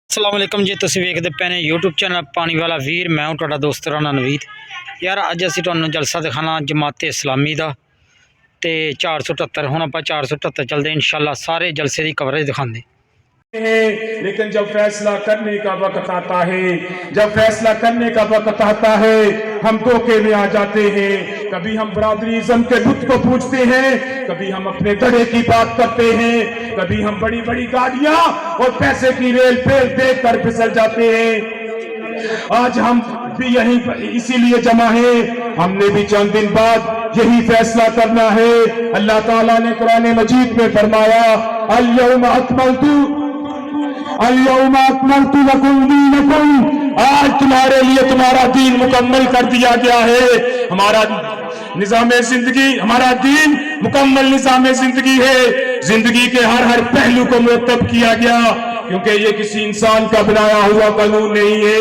अस्सलाम वालेकुम जी। तुसीं वेखदे पे ने यूट्यूब चैनल पानी वाला वीर। मैं हूं तुहाडा दोस्त राणा नवीद। यार अज असीं तुहानूं जलसा दिखाना जमात इस्लामी दा ते 478 हुण आपां 478 चलदे इंशाअल्लाह सारे जलसे दी कवरेज दिखांदे। लेकिन जब फैसला करने का वक्त आता है, जब फैसला करने का वक्त आता है, हम धोखे में आ जाते हैं। कभी हम बरादरीज़म के बुत को पूछते हैं, कभी हम अपने दड़े की बात करते हैं, कभी हम बड़ी बड़ी गाड़ियां और पैसे की रेल पे देख कर फिसल जाते हैं। आज हम भी यही इसीलिए जमा है, हमने भी चंद दिन बाद यही फैसला करना है। अल्लाह ताला ने कुरान मजीद में फरमाया, अल-यौमा अकमलतु लकुम दीनकुम, आज तुम्हारे लिए तुम्हारा दीन मुकम्मल कर दिया गया है। हमारा निजाम जिंदगी, हमारा दीन मुकम्मल निजाम जिंदगी है। जिंदगी के हर पहलू को मुरतब किया गया, क्योंकि ये किसी इंसान का बनाया हुआ कानून नहीं है,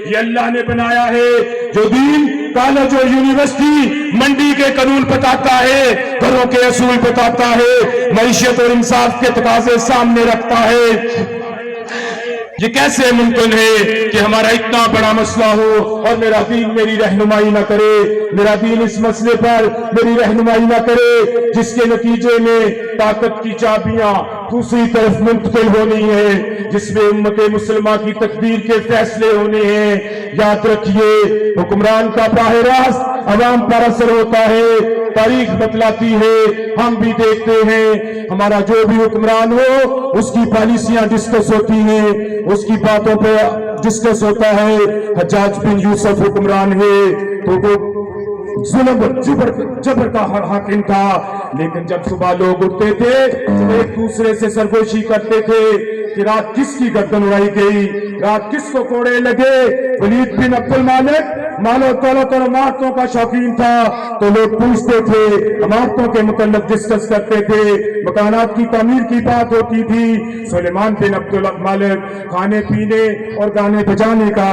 ये अल्लाह ने बनाया है। जो दीन कॉलेज और यूनिवर्सिटी मंडी के कानून बताता है, घरों के असूल बताता है, मईशत और इंसाफ के तकाजे सामने रखता है। ये कैसे मुमकिन है कि हमारा इतना बड़ा मसला हो और मेरा दीन मेरी रहनुमाई ना करे, मेरा दीन इस मसले पर मेरी रहनुमाई ना करे, जिसके नतीजे में ताकत की चाबियां दूसरी तरफ मुंतकिल होनी है, जिसमें उम्मत मुसलमान की तकदीर के फैसले होने हैं। याद रखिए, हुक्मरान का बाह रास्त अवाम पर असर होता है, तारीख बतलाती है, हम भी देखते हैं। हमारा जो भी हुक्मरान हो उसकी पॉलिसियां डिस्कस होती हैं, उसकी बातों पे डिस्कस होता है। हज्जाज बिन यूसुफ हुक्मरान है तो वो जबर का हाकिम था, लेकिन जब सुबह लोग उठते थे तो एक दूसरे से सरगोशी करते थे कि रात किसकी गर्दन उड़ाई गई, रात किसको कोड़े लगे। वलीद बिन अब्दुल मालिक मालो तौलत और इमारतों का शौकीन था, तो लोग पूछते थे, इमारतों के मुतल्लिक डिस्कस करते थे, मकानात की तामीर की बात होती थी। सुलेमान बिन अब्दुल मालिक खाने पीने और गाने बजाने का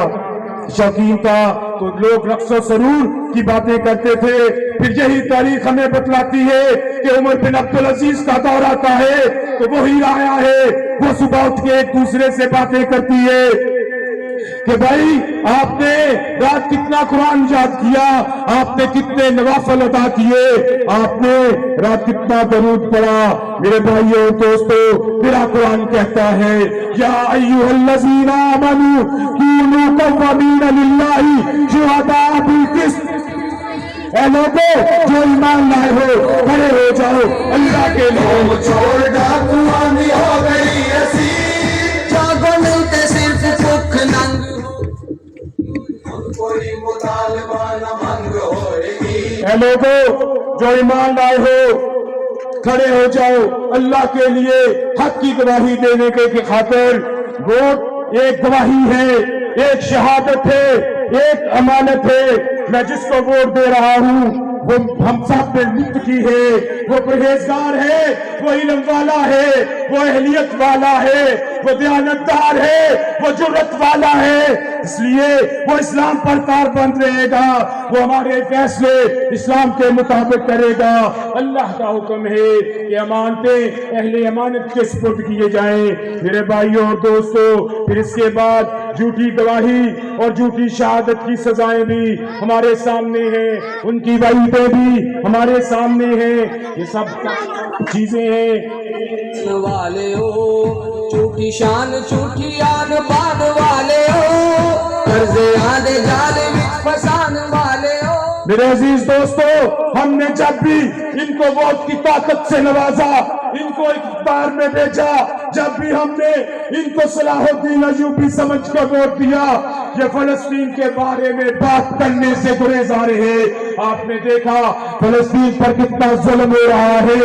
शौकीन था, तो लोग रक्स और सरूर की बातें करते थे। फिर यही तारीख हमें बतलाती है कि उमर बिन अब्दुल अजीज का दौर आता है तो वही आया है, वो सुबह उठ के एक दूसरे से बातें करती है कि भाई आपने रात कितना कुरान याद किया, आपने कितने नवाफल अदा किए, आपने रात कितना दरूद पढ़ा। मेरे भाइयों दोस्तों, मेरा कुरान कहता है, या अय्युहल्लज़ीना आमनू कूनू क़व्वामीना लिल्लाहि शुहदा बिल क़िस्त। ऐ लोगों जो ईमान लाए हो, खड़े हो जाओ अल्लाह के लिए। छोड़ डाकुआनी हो गई ऐसी, जागो मिलते सिर्फ भूख नंग, कोई मुतालबा न मंग होएगी। ऐ लोगों जो ईमान लाए हो, खड़े हो जाओ अल्लाह के लिए। हक की गवाही देने के खातिर वोट एक गवाही है, एक शहादत है, एक अमानत है। मैं जिसको वोट दे रहा हूँ वो हम सब पे मुत्तकी है, वो परहेजगार है, वो इल्म वाला है, वो अहलियत वाला है, वो दयानतदार है, वो जुर्रत वाला है। इसलिए वो इस्लाम पर कारबंद रहेगा, वो हमारे फैसले इस्लाम के मुताबिक करेगा। अल्लाह का हुक्म है कि अमानतें अहले अमानत के सुपुर्द किए जाएं। मेरे भाइयों और दोस्तों, फिर इसके बाद झूठी गवाही और झूठी शहादत की सजाएं भी हमारे सामने हैं, उनकी वईदें भी हमारे सामने हैं। ये सब चीजें हैं वाले हो, झूठी शान झूठी आन बान वाले हो, कर्जे आने जाले विच फसान वाले हो। मेरे अजीज दोस्तों, हमने जब भी इनको वोट की ताकत से नवाजा, इनको इख्तियार में भेजा, जब भी हमने इनको सलाहुद्दीन अय्यूबी समझ कर वोट दिया, ये फलस्तीन के बारे में बात करने से गुरेज आ रहे हैं। आपने देखा फलस्तीन पर कितना जुल्म हो रहा है,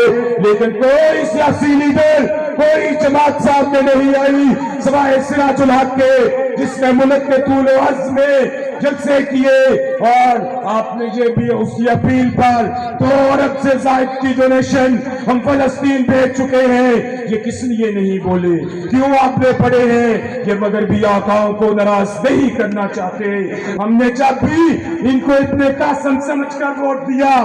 लेकिन कोई सियासी लीडर, कोई जमात सामने नहीं आई सिवाय सिराजुल हक के, जिसने मुल्क के तूल अर्ज में जलसे किए। और आपने ये भी उसकी अपील पर 2 अरब से जायद की डोनेशन हम फलस्तीन भेज चुके हैं। ये किस लिए नहीं बोले, क्यों आपने पढ़े हैं? ये मगर भी आकाओं को नाराज नहीं करना चाहते। हमने जब भी इनको इतने कासम समझकर वोट दिया,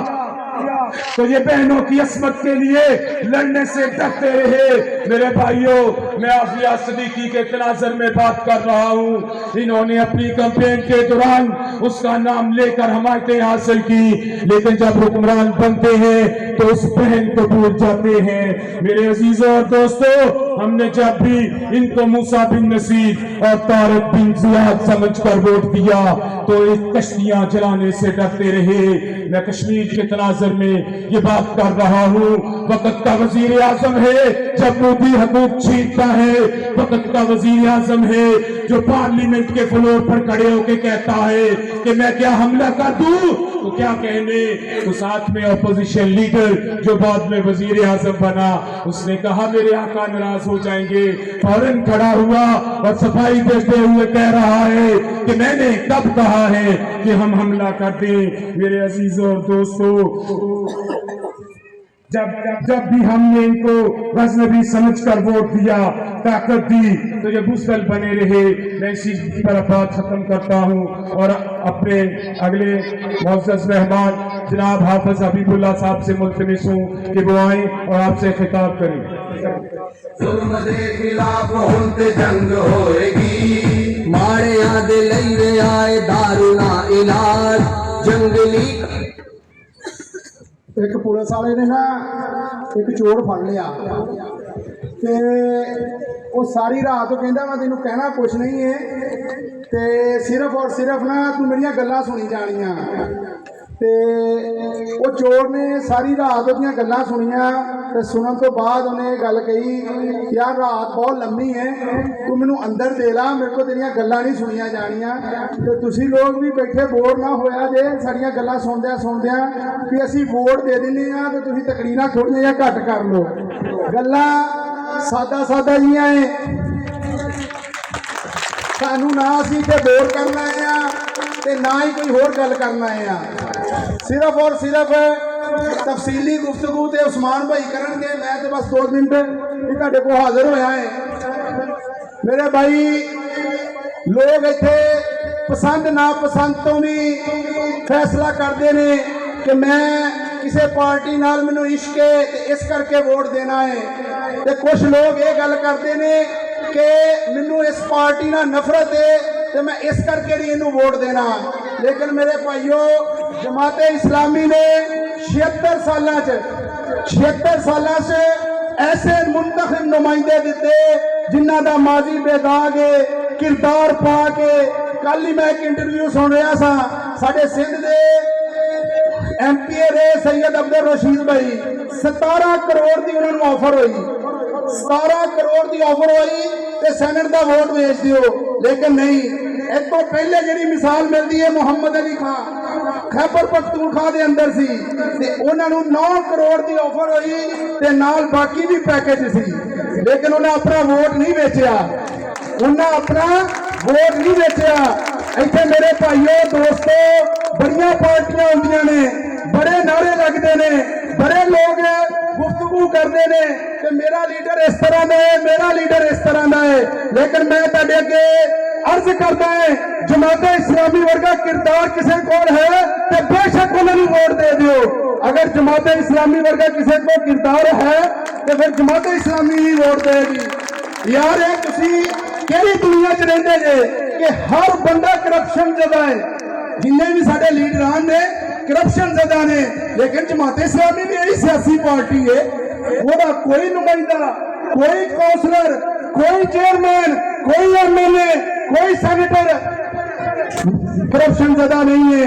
तो ये बहनों की असमत के लिए लड़ने से डरते रहे। मेरे भाइयों, मैं आफिया सिद्दीकी के तनाजर में बात कर रहा हूँ। इन्होंने अपनी कैंपेन के दौरान उसका नाम लेकर हमायतें हासिल की, लेकिन जब हुक्मरान बनते हैं तो उस बहन को भूल जाते हैं। मेरे अजीजों और दोस्तों, हमने जब भी इनको मूसा बिन नसीर और तारिक बिन जियाद समझकर वोट दिया तो एक कश्तियां जलाने से डरते रहे। मैं कश्मीर के तनाजर में ये बात कर रहा हूँ। वक्त का वजीर आजम है जब मोदी हुकूक छीनता है, वक्त का वजीर आजम है जो पार्लियामेंट के फ्लोर पर खड़े होकर कहता है कि मैं क्या हमला कर दूं, तो क्या कहने। तो साथ में अपोजिशन लीडर जो बाद में वजीर आजम बना, उसने कहा मेरे आका नाराज हो जाएंगे, फौरन खड़ा हुआ और सफाई देते हुए कह रहा है कि मैंने कब कहा है कि हम हमला कर दें। मेरे अजीजों और दोस्तों, जब भी हमने इनको गजनबी समझकर वोट दिया, ताकत दी, तो ये बुज़दिल बने रहे। मैं इसी पर बात खत्म करता हूँ और अपने अगले मुअज़्ज़ज़ मेहमान जनाब हाफिज हबीबुल्लाह साहब से मुल्तमिस हूँ कि वो आएं और आपसे खिताब करें। जुल्म दे खिलाफ हुण ते जंग होएगी, माड़े याद लईवे आए दारू ना इलाज जंगली। एक पुलिस वाले ने ना एक चोर फड़ लिया ते वो सारी रात कहता मैं तेन कहना कुछ नहीं है ते सिर्फ और सिर्फ ना तू मेरिया गल्लां सुनी जानियां। ते वो चोर ने सारी रात उसदियां गल्लां सुनिया ते सुनन तो बाद उन्हें गल कही, यार रात बहुत लम्मी है, तू मैनू अंदर दे ला, मेरे को तेरियां गल्लां नहीं सुनिया जानियां। ते तुसी लोग भी बैठे बोर ना होया जे साड़ियां गल्लां सुनदियां कि असीं वोट दे दिंदे आ ते तुसी तकरीरां थोड़ियां जिहा घट कर लो। गल्लां सादा सादा जिहियां है, सानू ना असीं ते बोर करना है ते ना ही कोई होर गल करना है। सिर्फ और सिर्फ तफसीली गुफ्तगू ते उस्मान भाई करनगे, मैं तो बस 2 मिनट ही तुहाडे कोल हाजिर होया है। मेरे भाई, लोग इत्थे पसंद नापसंद तो भी फैसला करते हैं कि मैं किसी पार्टी नाल मैनू इश्क है ते इस करके वोट देना है। ते कुछ लोग ये गल करते हैं कि मैनू इस पार्टी नाल नफरत है तो मैं इस करके नहीं इनू वोट देना। लेकिन मेरे भाइयों, जमाते इस्लामी ने 76 साल से ऐसे मुंतखब नुमाइंदे दिते जिन्हों का माजी बेदाग है, किरदार पा के। कल ही मैं एक इंटरव्यू सुन रहा था, साढ़े सिंध के MP रहे सैयद अब्दुल रशीद भाई, 17 करोड़ की उन्होंने ऑफर हुई, 17 करोड़ की ऑफर हुई तो सैनट का वोट भेज दियो। लेकिन नहीं, एक तो पहले जी मिसाल मिलती है मुहम्मद अली खान, खैबर पख्तूनख्वा के अंदर सी ते उन्होंने 9 करोड़ की ऑफर हुई ते नाल बाकी भी पैकेज सी, लेकिन उन्हें अपना वोट नहीं बेचा, उन्हें अपना वोट नहीं बेचा। इतने मेरे भाइयों दोस्तों, बड़िया पार्टियां होंदियां ने, बड़े नारे लगते ने, बड़े लोग गुफ्तगू करते हैं कि मेरा लीडर इस तरह का है, मेरा लीडर इस तरह का है। लेकिन मैं तुहाडे अगे अर्ज करता है, जमाते इस्लामी वर्गा किरदार किसी को है तो बेशक उन्होंने वोट दे दियो। अगर जमाते इस्लामी वर्गा किसी को किरदार है तो फिर जमाते इस्लामी ही वोट देगी। यार ये तुसी केड़ी दुनिया च रहिंदे जे कि हर बंदा करप्शन जदा है, जिन्ने भी साडे लीडरान ने करप्शन जदा ने। लेकिन जमाते इस्लामी भी यही सियासी पार्टी है, वो कोई नुमाइंदा, कोई काउंसलर, कोई चेयरमैन, कोई MLA, कोई सेनेटर करप्शन ज्यादा नहीं है,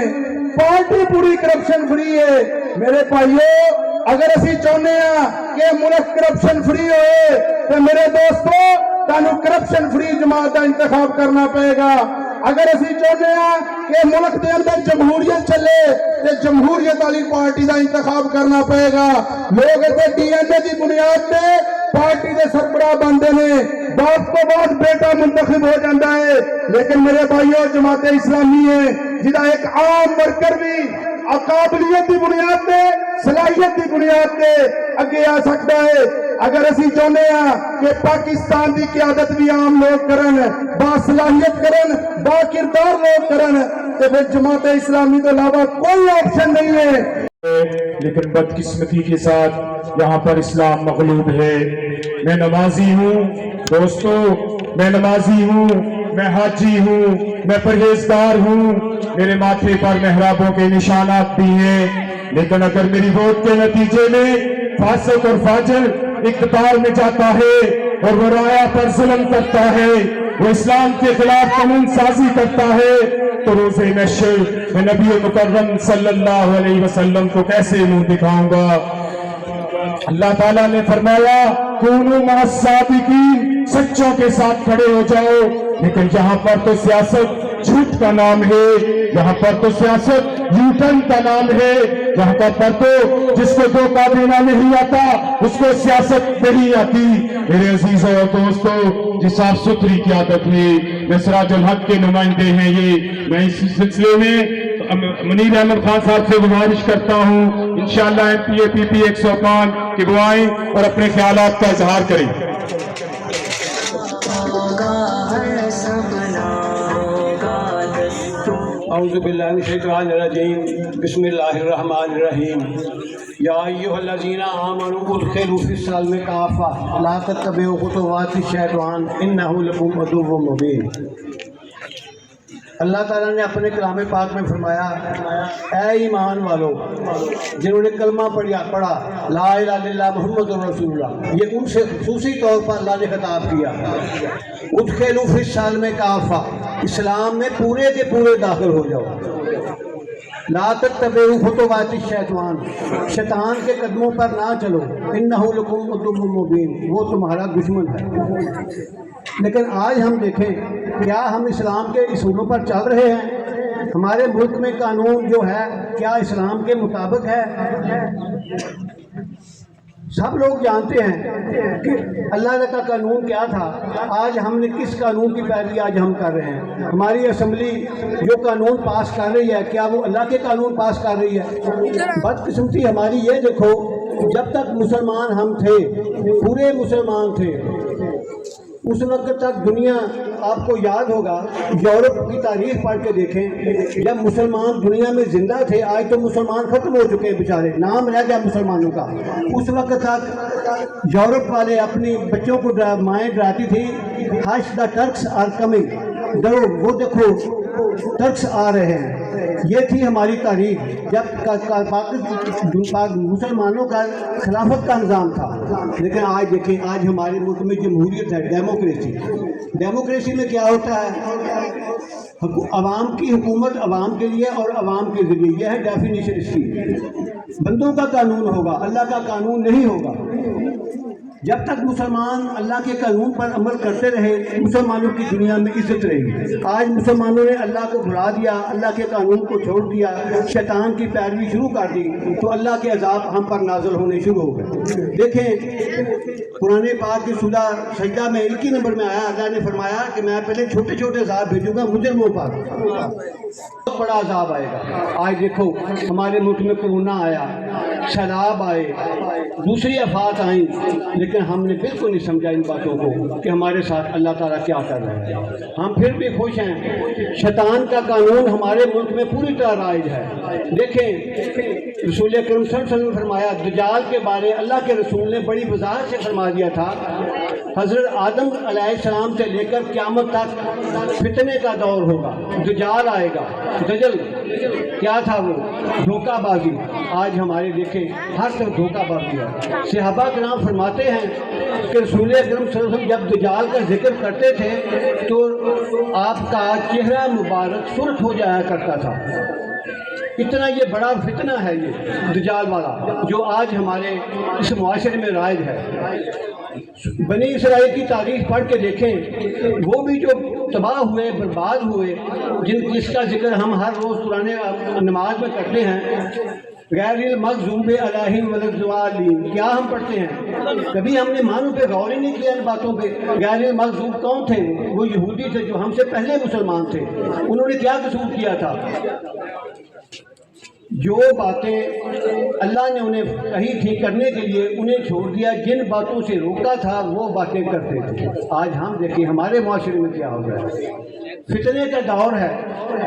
पार्टी पूरी करप्शन फ्री है। मेरे भाइयों, अगर असी चाहते हैं कि मुल्क करप्शन फ्री होए तो मेरे दोस्तों तानू करप्शन फ्री जमात का इंतखाब करना पड़ेगा। अगर असी चाहते हैं कि मुल्क के अंदर जमहूरियत चले तो जमहूरियत वाली पार्टी का इंतखाब करना पड़ेगा। लोग इतने DNA की बुनियाद पे पार्टी के सरबराह बनते हैं, बाप को बाद बेटा मुंतखब हो जाता है। लेकिन मेरे भाइयों, जमाते इस्लामी है जिसका एक आम वर्कर भी काबिलियत की बुनियाद पे, सलाहियत की बुनियाद पे अगे आ सकता है। अगर असी चाहते हैं कि पाकिस्तान की क्यादत भी आम लोग करन, बासलाहियत करन, बाकिरदार लोग करन, तो फिर जमाते इस्लामी के अलावा कोई ऑप्शन नहीं है। لیکن بدقسمتی کے ساتھ یہاں پر اسلام مغلوب ہے۔ میں نمازی ہوں دوستو، میں نمازی ہوں، میں حاجی ہوں، میں پرہیزگار ہوں، میرے ماتھے پر محرابوں کے نشانات بھی ہیں، لیکن اگر میری ووٹ کے نتیجے میں فاسق اور فاجر اقتدار میں جاتا ہے اور وہ رعایا پر ظلم کرتا ہے، وہ اسلام کے خلاف قانون سازی کرتا ہے، تو روز محشر میں نبی مکرم صلی اللہ علیہ وسلم کو کیسے منہ دکھاؤں گا؟ اللہ تعالیٰ نے فرمایا کونوا مع الصادقین، سچوں کے ساتھ کھڑے ہو جاؤ، لیکن یہاں پر تو سیاست جھوٹ کا نام ہے، یہاں پر تو سیاست یوٹن کا نام ہے، یہاں پر تو جس کو دھوکہ دینا نہیں آتا اس کو سیاست نہیں آتی۔ میرے عزیزوں اور دوستوں، جس صاف ستھری قیادت ہے، میں سراج الحق کے نمائندے ہیں یہ، میں اس سلسلے میں منیر احمد خان صاحب سے گزارش کرتا ہوں انشاءاللہ MPAPP 105 کی دعائیں اور اپنے خیالات کا اظہار کریں۔ اعوذ باللہ من الشیطان الرجیم، بسم اللہ الرحمن الرحیم۔ یا ایھا الذین آمنوا ادخلوا فی السلم کافۃ لا تتبعوا خطوات الشیطان انہ لکم عدو مبین۔ اللہ تعالیٰ نے اپنے کلام پاک میں فرمایا، اے ایمان والو جنہوں نے کلمہ پڑھا لا الہ الا اللہ محمد رسول اللہ، یہ ان سے خصوصی طور پر اللہ نے خطاب کیا۔ ادخلوا فی السلم کافۃ، اسلام میں پورے کے پورے داخل ہو جاؤ۔ لا تتبعوا خطوات الشیطان، شیطان کے قدموں پر نہ چلو، انہ لکم عدو مبین، وہ تمہارا دشمن ہے۔ لیکن آج ہم دیکھیں کیا ہم اسلام کے اصولوں پر چل رہے ہیں؟ ہمارے ملک میں قانون جو ہے کیا اسلام کے مطابق ہے؟ سب لوگ جانتے ہیں کہ اللہ کا قانون کیا تھا، آج ہم نے کس قانون کی پیروی آج ہم کر رہے ہیں۔ ہماری اسمبلی جو قانون پاس کر رہی ہے کیا وہ اللہ کے قانون پاس کر رہی ہے؟ بدقسمتی ہماری یہ دیکھو، جب تک مسلمان ہم تھے، پورے مسلمان تھے، اس وقت تک دنیا آپ کو یاد ہوگا، یورپ کی تاریخ پڑھ کے دیکھیں، جب مسلمان دنیا میں زندہ تھے، آج تو مسلمان ختم ہو چکے ہیں بیچارے، نام رہ گیا مسلمانوں کا۔ اس وقت تک یورپ والے اپنی بچوں کو مائیں ڈراتی تھی، ہش دا ٹرکس آر کمنگ، ڈرو وہ دیکھو ٹرکس آ رہے ہیں۔ یہ تھی ہماری تاریخ جب مسلمانوں کا خلافت کا نظام تھا۔ لیکن آج دیکھیں، آج ہمارے ملک میں جمہوریت ہے، ڈیموکریسی میں کیا ہوتا ہے؟ عوام کی حکومت عوام کے لیے اور عوام کے ذریعے، یہ ہے ڈیفینیشن اس کی۔ بندوں کا قانون ہوگا، اللہ کا قانون نہیں ہوگا۔ جب تک مسلمان اللہ کے قانون پر عمل کرتے رہے، مسلمانوں کی دنیا میں عزت رہی۔ آج مسلمانوں نے اللہ کو بھلا دیا، اللہ کے قانون کو چھوڑ دیا، شیطان کی پیروی شروع کر دی، تو اللہ کے عذاب ہم پر نازل ہونے شروع ہو گئے۔ دیکھیں قرآن پاک کی سورہ سجدہ میں 21 نمبر میں آیا، اللہ نے فرمایا کہ میں پہلے چھوٹے چھوٹے عذاب بھیجوں گا مجرموں پر، بہت بڑا عذاب آئے گا۔ آج دیکھو ہمارے ملک میں کورونا آیا، سیلاب آئے، دوسری آفات آئیں، لیکن ہم نے بالکل نہیں سمجھا ان باتوں کو کہ ہمارے ساتھ اللہ تعالیٰ کیا کر رہا ہے۔ ہم پھر بھی خوش ہیں، شیطان کا قانون ہمارے ملک میں پوری طرح رائج ہے۔ دیکھیں رسول اکرم صلی اللہ علیہ وسلم نے فرمایا، دجال کے بارے اللہ کے رسول نے بڑی وضاحت سے فرما دیا تھا، حضرت آدم علیہ السلام سے لے کر قیامت تک فتنے کا دور ہوگا، دجال آئے گا۔ دجل کیا تھا؟ وہ دھوکہ بازی۔ آج ہمارے دیکھیں ہر طرف دھوکہ بازی ہے۔ صحابہ کرام فرماتے ہیں کہ رسول اکرم صلی اللہ علیہ وسلم جب دجال کا ذکر کرتے تھے تو آپ کا چہرہ مبارک سرخ ہو جایا کرتا تھا۔ اتنا یہ بڑا فتنہ ہے یہ دجال والا جو آج ہمارے اس معاشرے میں رائج ہے۔ بنی اسرائیل کی تاریخ پڑھ کے دیکھیں، وہ بھی جو تباہ ہوئے، برباد ہوئے، جس کا ذکر ہم ہر روز قرآن نماز میں کرتے ہیں، غیر المغضوب علیہم ولا الضالین، کیا ہم پڑھتے ہیں؟ کبھی ہم نے معنوں پہ غور ہی نہیں کیا ان باتوں پہ۔ غیر المغضوب کون تھے؟ وہ یہودی تھے جو ہم سے پہلے مسلمان تھے۔ انہوں نے کیا قصور کیا تھا؟ جو باتیں اللہ نے انہیں کہی تھی کرنے کے لیے انہیں چھوڑ دیا، جن باتوں سے روکا تھا وہ باتیں کرتے تھے۔ آج ہم دیکھیں ہمارے معاشرے میں کیا ہو رہا ہے، فتنے کا دور ہے۔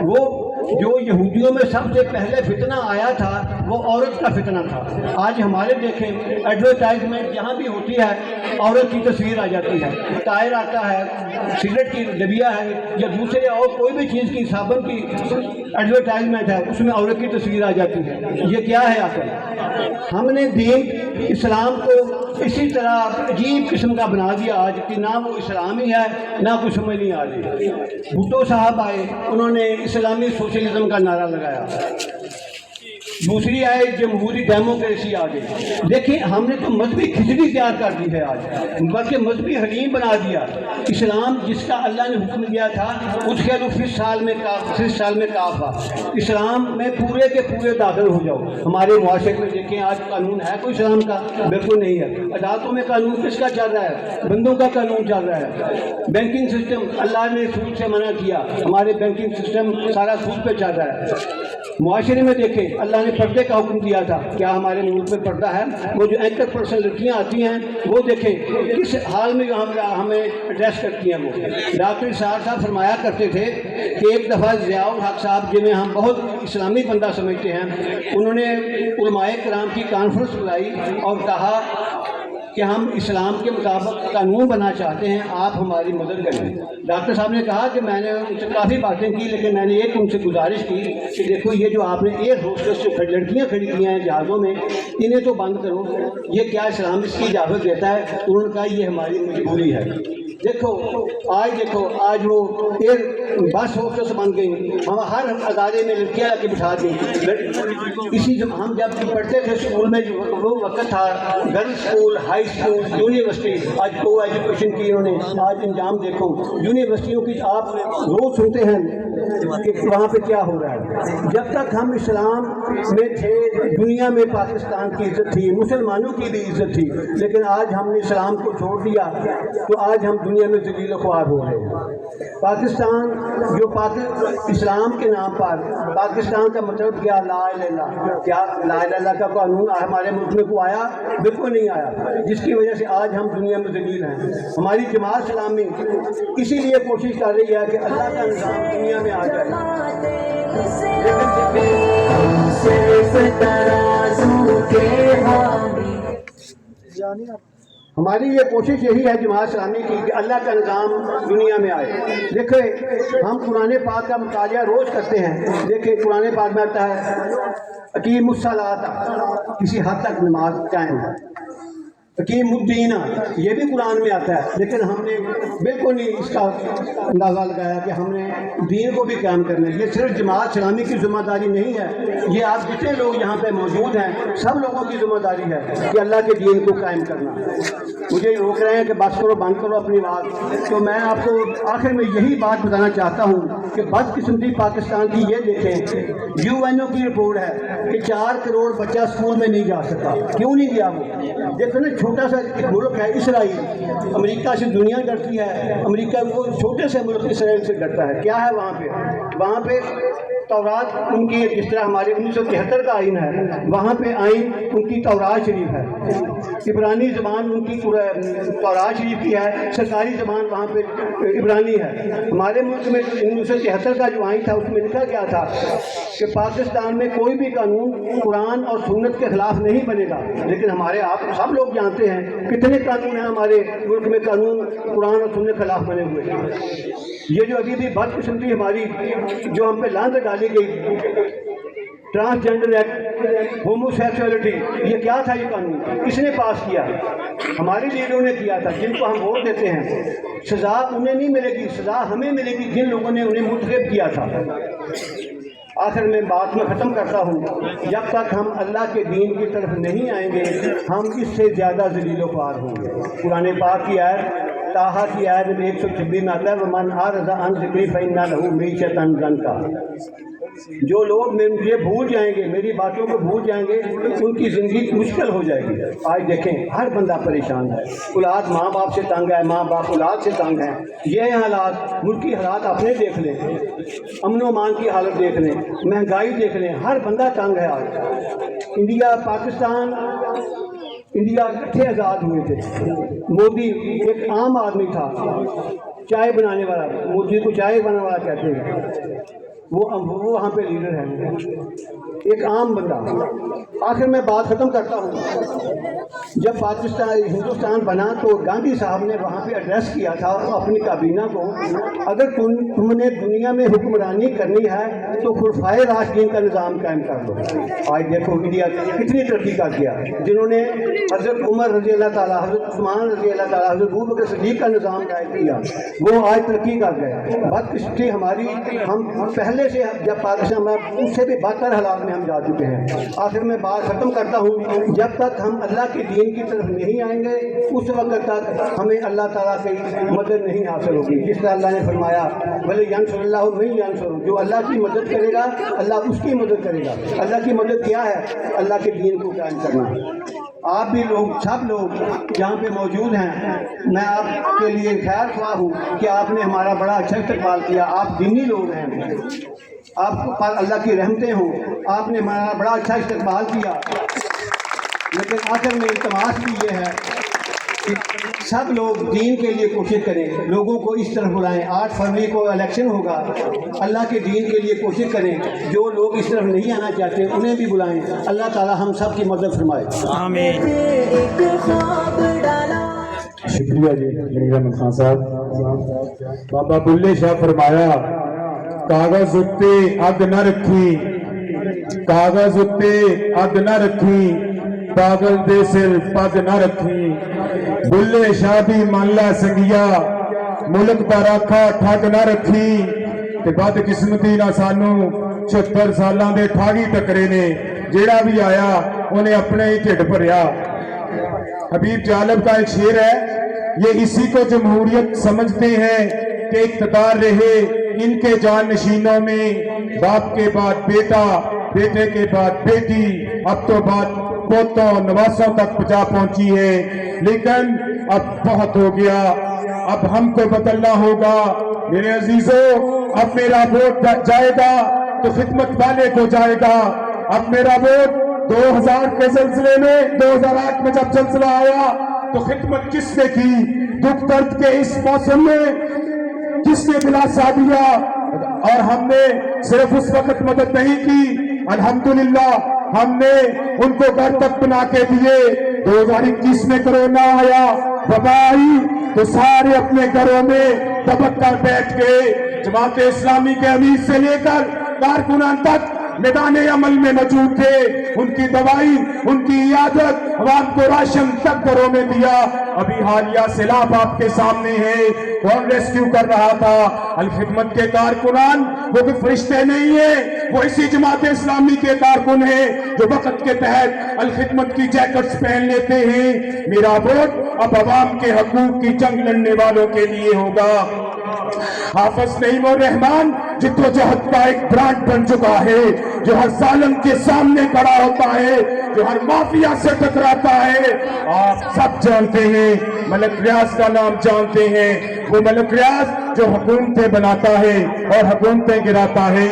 وہ जो यहूदियों में सबसे पहले फितना आया था वो औरत का फितना था। आज हमारे देखें एडवर्टाइजमेंट जहाँ भी होती है औरत की तस्वीर आ जाती है, टायर आता है, सिगरेट की डबिया है या दूसरे और कोई भी चीज़ की साबुन की एडवर्टाइजमेंट है उसमें औरत की तस्वीर आ जाती है। ये क्या है आखिर? हमने दीन इस्लाम को इसी तरह अजीब किस्म का बना दिया आज कि ना वो इस्लामी है ना कुछ समझ नहीं आ रही। भुट्टो साहब आए, उन्होंने इस्लामी सोशलिज्म का नारा लगाया, दूसरी आए जमहूरी डेमोक्रेसी आ गई। देखिए हमने तो मजहबी खिचड़ी तैयार कर दी है आज, बल्कि मजहबी हलीम बना दिया। इस्लाम जिसका अल्लाह ने हुक्म दिया था उसके फिर साल में काफा, इस्लाम में पूरे के पूरे दाखिल हो जाओ। हमारे मुआशरे में देखें आज कानून है कोई इस्लाम का? बिल्कुल नहीं है। अदालतों में कानून किसका चल रहा है? बंदों का कानून चल रहा है। बैंकिंग सिस्टम अल्लाह ने सूद से मना किया, हमारे बैंकिंग सिस्टम सारा सूद पे चल रहा है। मुआशरे में देखें अल्लाह ने पर्दे का हुक्म दिया था, क्या हमारे मुल्क में पर्दा है? वो जो एंकर लड़कियाँ आती हैं वो देखें किस हाल में हमें एड्रेस करती हैं। वो डॉक्टर साहब फरमाया करते थे कि एक दफ़ा ज़ियाउल हक साहब जिन्हें हम बहुत इस्लामी बंदा समझते हैं, उन्होंने उलमाए कराम की कॉन्फ्रेंस बुलाई और कहा कि हम इस्लाम के मुताबिक कानून बना चाहते हैं, आप हमारी मदद करें। डॉक्टर साहब ने कहा कि मैंने उनसे काफ़ी बातें की, लेकिन मैंने एक उनसे गुजारिश की कि देखो ये जो आपने एयर होस्टेस जो लड़कियाँ खड़ी की हैं जहाज़ों में, इन्हें तो बंद करो, ये क्या इस्लाम इसकी इजाज़त देता है? उन्होंने कहा ये हमारी मजबूरी है। देखो आज वो एयर बस होस्टेस बन गई, हम हर अदारे में लड़कियाँ के बिठा दी। इसी हम जब पढ़ते थे स्कूल में वो वक्त था girls school, high school, university, आज को एजुकेशन की इन्होंने आज इंजाम देखो। यूनिवर्सिटियों की आप रोज़ सुनते हैं कि वहाँ पे क्या हो रहा है। जब तक हम इस्लाम में थे दुनिया में पाकिस्तान की इज्जत थी, मुसलमानों की भी इज्जत थी, लेकिन आज हमने इस्लाम को छोड़ दिया तो आज हम दुनिया में ज़लील ख्वार हो रहे हैं। पाकिस्तान जो इस्लाम के नाम पर, पाकिस्तान का मतलब क्या? ला इलाहा का कानून हमारे मुल्क में को आया? बिल्कुल नहीं आया, जिसकी वजह से आज हम दुनिया में ज़लील हैं। हमारी जमात इस्लामी इसीलिए कोशिश कर रही है कि अल्लाह का निज़ाम दुनिया में आ जाए, हमारी ये कोशिश यही है जमात इस्लामी की कि अल्लाह का निज़ाम दुनिया में आए। देखिए हम कुरान पाक का मुतालिया रोज़ करते हैं। देखिए कुरान पाक में आता है अकीमुस्सलात, किसी हद तक नमाज कायम है। अकीमुद्दीना ये भी कुरान में आता है, लेकिन हमने बिल्कुल नहीं इसका अंदाज़ा लगाया कि हमने दीन को भी कायम करना है। ये सिर्फ जमात इस्लामी की जिम्मेदारी नहीं है, ये आप जितने लोग यहाँ पे मौजूद हैं सब लोगों की जिम्मेदारी है कि अल्लाह के दीन को कायम करना। मुझे रोक रहे हैं कि बस करो, बंद करो अपनी बात, तो मैं आपको आखिर में यही बात बताना चाहता हूँ कि बदकिस्मती पाकिस्तान की ये देखें, UNO की रिपोर्ट है कि 4 करोड़ बच्चा स्कूल में नहीं जा सका। क्यों नहीं गया? वो देखो ना, छोटा सा एक मुल्क है इसराइल, अमेरिका से दुनिया डरती है, अमेरिका को छोटे से मुल्क इसराइल से डरता है। क्या है वहाँ पे तौरात उनकी, जिस तरह हमारे 1973 का आइन है, वहाँ पे आइन उनकी तौरात शरीफ है, इब्रानी ज़बान उनकी तौरात शरीफ की है, सरकारी ज़बान वहाँ पे इब्रानी है। हमारे मुल्क में 1973 का जो आइन था उसमें लिखा गया था कि पाकिस्तान में कोई भी कानून कुरान और सुन्नत के ख़िलाफ़ नहीं बनेगा, लेकिन हमारे आप सब लोग जानते हैं कितने कानून हैं हमारे मुल्क में, कानून कुरान और सुन्नत के खिलाफ बने हुए। ये जो अभी भी बदकिस्मती हमारी जो हम पे लांत डाली गई, ट्रांसजेंडर एक्ट, होमोसेक्सुअलिटी, ये क्या था? ये कानून किसने पास किया? हमारे लीडरों ने किया था, जिनको हम वोट देते हैं। सज़ा उन्हें नहीं मिलेगी, सज़ा हमें मिलेगी जिन लोगों ने उन्हें मुंतखब किया था। आखिर में बात में ख़त्म करता हूँ, जब तक हम अल्लाह के दीन की तरफ नहीं आएंगे हम इससे ज़्यादा ज़लील ख्वार होंगे। कुरान पाक की आयत ताहा की आयत में 126 में आता है वमन आरज़ा अन ज़िक्री फ़इन्ना लहू मईशतन ज़ंका। जो लोग मुझे भूल जाएंगे, मेरी बातों को भूल जाएंगे, उनकी ज़िंदगी मुश्किल हो जाएगी। आज देखें हर बंदा परेशान है, औलाद माँ बाप से तंग है, माँ बाप औलाद से तंग है। ये हालात, मुल्क की हालात अपने देख लें, अमन व अमान की हालत देख लें, महंगाई देख लें, हर बंदा तंग है। आज इंडिया पाकिस्तान इंडिया इकट्ठे आज़ाद हुए थे। मोदी एक आम आदमी था, चाय बनाने वाला, मोदी को चाय बनाने वाला कहते हैं। वो वहाँ पे लीडर है, एक आम बंदा। आखिर मैं बात ख़त्म करता हूँ। जब पाकिस्तान हिंदुस्तान बना तो गांधी साहब ने वहाँ पे एड्रेस किया था अपनी काबीना को, अगर तुमने दुनिया में हुक्मरानी करनी है तो खुलफाए राशिदीन का निज़ाम कायम कर लो। आज देखो इंडिया कितनी तरक्की कर गया, जिन्होंने हज़रत उमर रज़ी अल्लाह ताला, हज़रत उस्मान रज़ी अल्लाह ताला, हज़रत अबू बकर सिद्दीक़ का निज़ाम कायम किया, वो आज तरक्की कर गए। बदकिस्मती हमारी, हम पहले से जब पाकिस्तान में उससे भी बदतर हालात में हम जा चुके हैं। आखिर में बात ख़त्म करता हूँ, जब तक हम अल्लाह के दीन की तरफ नहीं आएंगे उस वक्त तक हमें अल्लाह ताला की मदद नहीं हासिल होगी। जिस तरह अल्लाह ने फरमाया भले यंसुरुल्लाहु मन यंसुरु, जो अल्लाह की मदद करेगा अल्लाह उसकी मदद करेगा। अल्लाह की मदद क्या है? अल्लाह के दीन को कायम करना। आप भी लोग, सब लोग जहाँ पे मौजूद हैं, मैं आपके लिए खैर ख्वाह हूँ कि आपने हमारा बड़ा अच्छा इस्तेमाल किया। आप दीनी लोग हैं, आप पर अल्लाह की रहमतें हों, आपने हमारा बड़ा अच्छा इस्तेमाल किया। लेकिन आखिर में इल्तमास भी ये है कि सब लोग दीन के लिए कोशिश करें, लोगों को इस तरफ बुलाएं। 8 फरवरी को इलेक्शन होगा, अल्लाह के दीन के लिए कोशिश करें। जो लोग इस तरफ नहीं आना चाहते उन्हें भी बुलाएं। अल्लाह ताला हम सब की मदद फरमाए। आमीन। शुक्रिया जी गनीर अहमद खान साहब। बाबा बुल्ले शाह फरमाया, कागज उत्ते अग न रखी, कागज उत्ते अग न रखी, पागल दे सिर पग न रखी। बुल्ले शाह दी मन लै संगिया, मुल्क पर आखा ठग न रखी। ते बदकिस्मती ना सानू 76 सालां दे ठागी टकरे ने, जेड़ा भी आया उन्हें अपने ही ढिड भरिया। हबीब जालब का एक शेर है, ये इसी को जमहूरियत समझते हैं कि इख्तियार रहे इनके जाननशीनों में, बाप के बाद बेटा, बेटे के बाद बेटी, अब तो बात पोतों नवासों तक जा पहुंची है। लेकिन अब बहुत हो गया, अब हमको बदलना होगा। मेरे अजीजों, अब मेरा वोट जाएगा तो खिदमत वाले को जाएगा। अब मेरा वोट 2000 के सिलसिले में, 2008 में जब सिलसिला आया तो खिदमत किसने की? दुख दर्द के इस मौसम में किसने दिलासा दिया? और हमने सिर्फ उस वक्त मदद नहीं की, अल्हम्दुलिल्लाह हमने उनको घर तक बना के दिए। 2021 में कोरोना आया, वबा आई, तो सारे अपने घरों में दबक कर बैठ गए। जमात इस्लामी के अमीर से लेकर कारकुनान तक मैदान अमल में मौजूद थे। उनकी दवाई, उनकी इयादत, अवाम को राशन तक घरों में दिया। अभी हालिया सैलाब आपके सामने है, कौन रेस्क्यू कर रहा था? अल खिदमत के कारकुनान, वो कोई फरिश्ते नहीं है, वो इसी जमात इस्लामी के कारकुन है जो वक्त के तहत अल खिदमत की जैकेट्स पहन लेते हैं। मेरा वोट अब अवाम के हकूक की जंग लड़ने वालों के लिए होगा। हाफिज नईम और रहमान जिद्दोजहद का एक ब्रांड बन चुका है, जो हर जालिम के सामने खड़ा होता है, जो हर माफिया से टकराता है। आप सब जानते हैं, मलक रियाज का नाम जानते हैं, वो मलक रियाज जो हुकूमतें बनाता है और हुकूमतें गिराता है।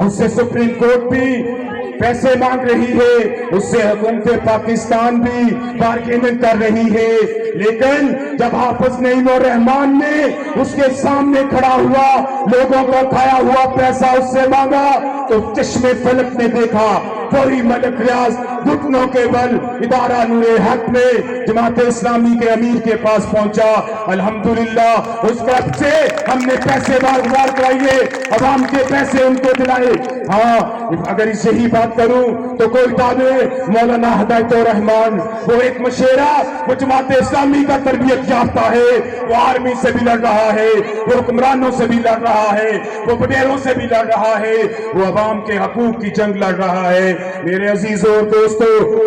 उससे सुप्रीम कोर्ट भी पैसे मांग रही है, उससे हुकूमत पाकिस्तान भी बार्गेनिंग कर रही है। लेकिन जब हाफिज नईम और रहमान ने उसके सामने खड़ा हुआ, लोगों को खाया हुआ पैसा उससे मांगा, तो चश्मे फलक ने देखा वही मलक रियाज घुटनों के बल इदारा नूरे हक में जमात इस्लामी के अमीर के पास पहुंचा। अल्हम्दुलिल्लाह उस वक्त से हमने पैसे बार कराइए, अवाम के पैसे उनको दिलाए। हाँ, अगर इसे ही बात करूं तो कोई दावे मौलाना हिदायत रहमान, वो एक मशेरा, वो जमात इस्लामी का तरबियत याफ्ता है, वो आर्मी से भी लड़ रहा है, वो हुक्मरानों से भी लड़ रहा है, वो पटेलों से भी लड़ रहा है, वो अवाम के हकूक की जंग लड़ रहा है। मेरे अजीजों और दोस्तों,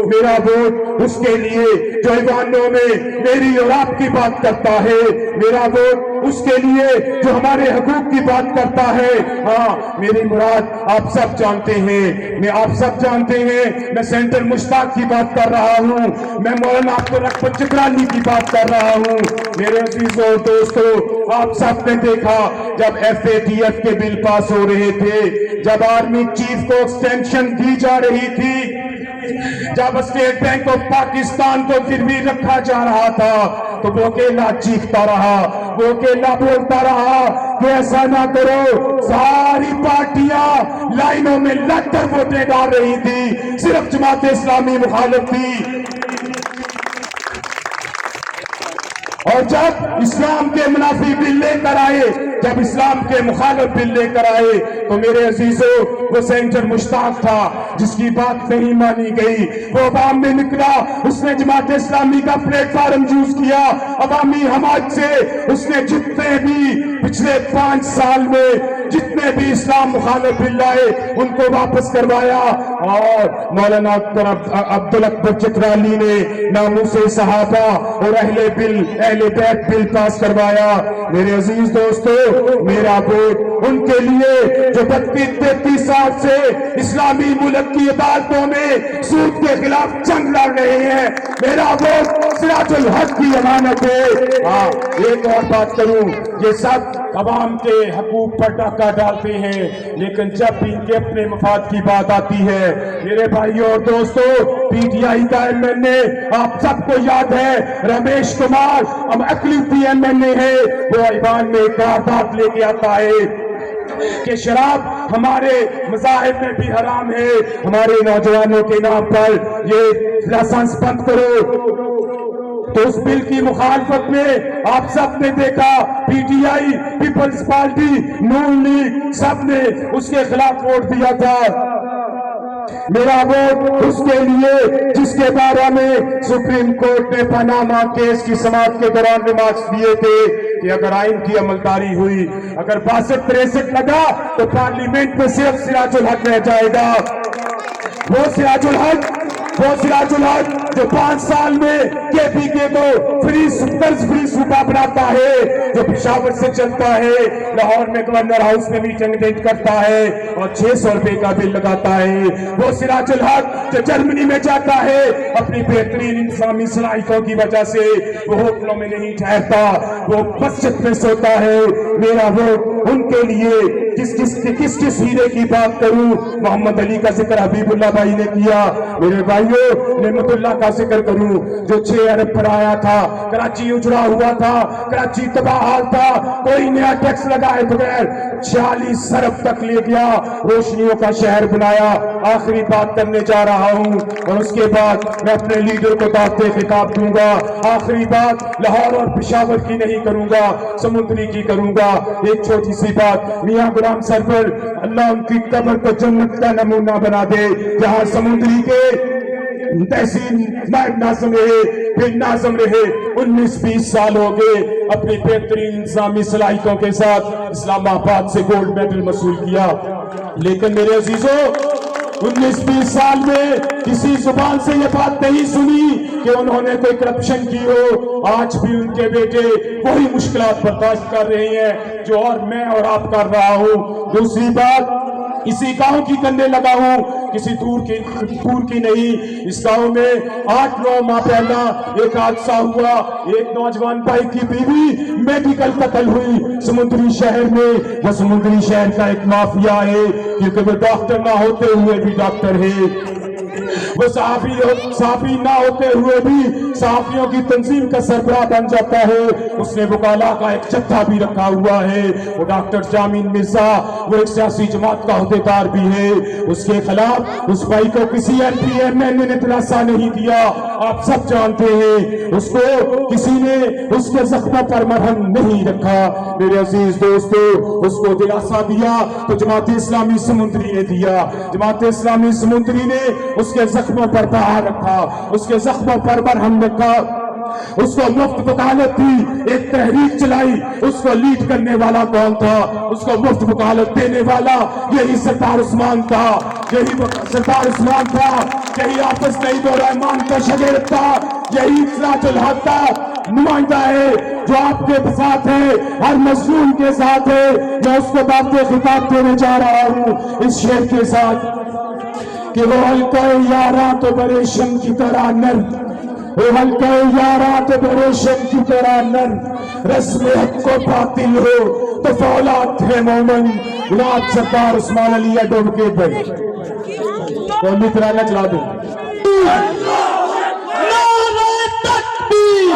मेरा वोट उसके लिए जो ईवानों में मेरी और आपकी बात करता है, मेरा वोट उसके लिए जो हमारे हकूक की बात करता है। हाँ, मेरी मुराद आप सब जानते हैं, मैं आप सब जानते हैं, मैं सेंटर मुश्ताक की बात कर रहा हूँ, मैं मौलाना अब्दुल रब्बानी चिकरानी की बात कर रहा हूँ। मेरे अजीजों और दोस्तों, आप सब ने देखा जब FATF के बिल पास हो रहे थे, जब आर्मी चीफ को एक्सटेंशन दी जा रही थी, जब स्टेट बैंक ऑफ पाकिस्तान को गिरवी रखा जा रहा था, तो वो अकेला चीखता रहा, वो अकेला बोलता रहा कि ऐसा ना करो। सारी पार्टियां लाइनों में लगकर वोटें डाल रही थी, सिर्फ जमात इस्लामी मुखालिफ थी। और जब इस्लाम के मुनाफी बिल लेकर आए, जब इस्लाम के मुखालिफ बिल लेकर आए, तो मेरे अजीजों वो सेंटर मुश्ताक था जिसकी बात नहीं मानी गई। वो अवाम में निकला, उसने जमात इस्लामी का प्लेटफॉर्म यूज किया, अवामी हमाद से उसने जितने भी पिछले 5 साल में जितने भी इस्लाम मुखालिफ बिल लाए उनको वापस करवाया। और मौलाना अब्दुल अकबर चित्राली ने नामूसे सहाबा और अहले बैत बिल पास करवाया। मेरे अजीज दोस्तों, मेरा वोट उनके लिए जो 32-33 साल से इस्लामी मुल्क की अदालतों में सूद के खिलाफ जंग लड़ रहे हैं। मेरा वोट सिराजुल हक की अमानत है। हाँ, एक और बात करूं, ये सब अवाम के हकूक पर डाका डालते हैं, लेकिन जब भी इनके अपने मफाद की बात आती है, मेरे भाइयों और दोस्तों, पीटीआई का एमएनए आप सबको याद है, रमेश कुमार, अब अकलीती एमएनए है, वो ऐवान में एक बात लेके आता है कि शराब हमारे मज़ाहिब में भी हराम है, हमारे नौजवानों के नाम पर ये लाइसेंस बंद करो। तो उस बिल की मुखालफत में आप सब ने देखा, पीटीआई, पीपल्स पार्टी, नून लीग, सब ने उसके खिलाफ वोट दिया था। मेरा वोट उसके लिए जिसके बारे में सुप्रीम कोर्ट ने पनामा केस की समाअत के दौरान रिमार्क्स दिए थे कि अगर आइन की अमलदारी हुई, अगर 62-63 लगा तो पार्लियामेंट में सिर्फ सिराजुल हक रह जाएगा। वो सिराजुल हक जो 5 साल में केपीके को कर्ज फ्री सूबा बनाता है, जो पेशावर से चलता है, लाहौर में गवर्नर हाउस में मीटिंग अटेंड करता है और 600 रुपए का बिल लगाता है। वो सिराजुल हक जो जर्मनी में जाता है, अपनी बेहतरीन इंसानी सलाहियतों की वजह से वो होटलों में नहीं ठहरता, वो मस्जिद में सोता है। मेरा वोट उनके लिए। किस हीरे की बात करूं, मोहम्मद अली का जिक्र हबीबुल्लाह भाई ने किया। मेरे भाइयों, नेमतुल्लाह का जिक्र करूं जो 6 अरब पर आया था, कराची उजड़ा हुआ था, कराची तबाह हाल था, कोई नया टैक्स लगाए बगैर 46 अरब तक ले गया, रोशनियों का शहर बनाया। आखिरी बात करने जा रहा हूं और उसके बाद मैं अपने लीडर को दावते खिताब दूंगा। आखिरी बात लाहौर और पेशावर की नहीं करूंगा, समुद्री की करूंगा। एक छोटी सी बात, मियां गुलाम सरवर, अल्लाह उनकी कब्र को जन्नत का नमूना बना दे, जहां समुद्री के तहसील नायब नाज़िम रहे, फिर नाज़िम रहे। 19-20 साल हो गए अपनी बेहतरीन इंसानी सलाहियतों के साथ इस्लामाबाद से गोल्ड मेडल वसूल किया, लेकिन मेरे अजीजों 19-20 साल में किसी जुबान से ये बात नहीं सुनी कि उन्होंने कोई करप्शन की हो। आज भी उनके बेटे वही मुश्किलात बर्दाश्त कर रहे हैं जो और मैं और आप कर रहा हूं। दूसरी बात, इसी गांव की करने लगा हूं, किसी दूर की नहीं। इस गांव में 8-9 माह पहला एक हादसा हुआ, एक नौजवान भाई की बीवी मेडिकल कत्ल हुई समुद्री शहर में। वो समुद्री शहर का एक माफिया है, क्योंकि वो डॉक्टर ना होते हुए भी डॉक्टर है, वो सहाफी ना होते हुए भी सहाफियों की तंजीम का सरबराह बन जाता है। उसने वकाला का एक जत्था भी रखा हुआ है। वो डॉक्टर जामिन मिर्जा, वो एक सियासी जमात का अहदेदार भी है। उसके खिलाफ उस भाई को किसी एमपी एमएलए ने दिलासा नहीं दिया, आप सब जानते हैं। उसको किसी ने उसके जख्मों पर मरहम नहीं रखा। मेरे अजीज दोस्तों, उसको दिलासा दिया तो जमात इस्लामी समुद्री ने दिया। जमात इस्लामी समुद्री ने उसके जख्मों पर बहार रखा, उसके जख्मों पर मरहम रखा, उसको मुफ्त वकालत दी, एक तहरीक चलाई। उसको लीड करने वाला कौन था? उसको मुफ्त वकालत देने वाला यही सरदार उस्मान था, यही हाफिज नईमुर रहमान का शागिर्द था, यही सिराजुल हक का नुमाइंदा है जो आपके साथ है, हर मजलूम के साथ है। मैं उसको दावते खिताब देने जा रहा हूँ इस शेर के साथ कि वो हल्का यारा तो बड़े शम की तरह नर, वो हल्का यारा तो बड़े शम की तरह नर, रस्म हक को बातिल हो तो फौलाद थे मोमन। गुलाब सरदार उस्मान अली एडवोकेट भाई कौमी तराना चला दो।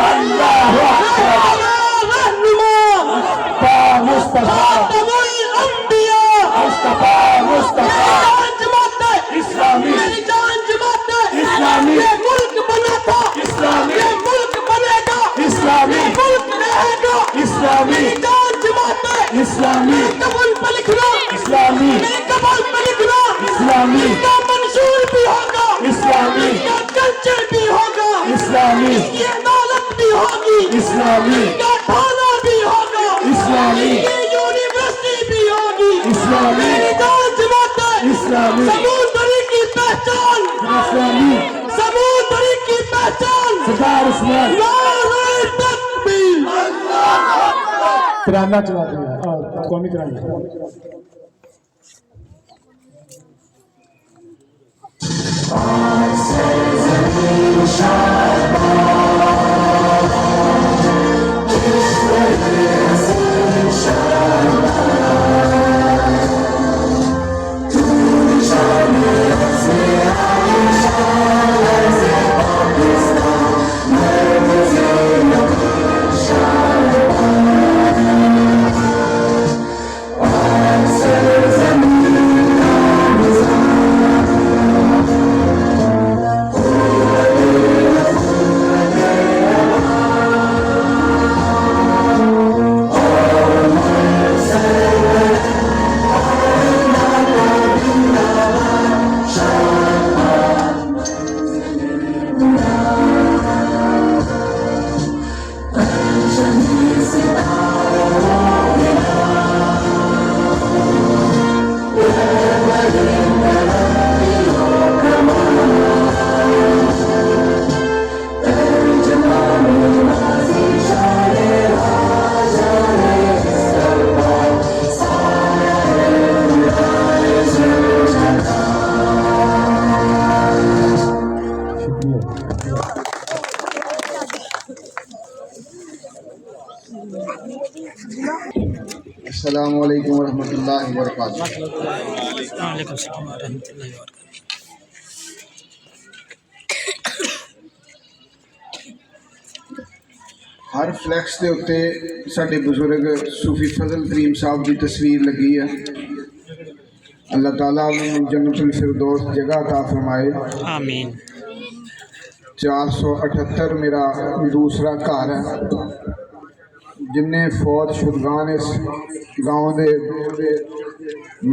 अल्लाहु अकबर मुस्तफा मुस्तफा मुस्तफा इस्लामी इस्लामी मुल्क बना था, इस्लामी ये मुल्क बनेगा, इस्लामी मुल्क रहेगा। इस्लामी जान जमाते इस्लामी कबल पे लिखना, इस्लामी कबल पे लिखना, इस्लामी इसका मंशूर भी होगा, इस्लामी इसका कल्चर भी होगा, इस्लामी इसकी अदालत भी होगी, इस्लामी इसका थाना भी होगा, इस्लामी इसकी यूनिवर्सिटी भी होगी। इस्लामी जान जमाते इस्लामी समुद्री की पहचान, इस्लामी समुद्री की पहचान, सरदार उस्मान नारे तकबीर। तिरंगा चला दिया कौमी तिरंगा السلام علیکم ورحمۃ اللہ وبرکاتہ۔ وعلیکم السلام ورحمۃ اللہ وبرکاتہ۔ ہر فلیکس کے اتنے سارے بزرگ صوفی فضل کریم صاحب کی تصویر لگی ہے۔ اللہ تعالیٰ انہوں جنت الفردوس جگہ عطا فرمائے۔ آمین۔ 478 میرا دوسرا گھر ہے۔ جن فوت شدگان اس گاؤں دے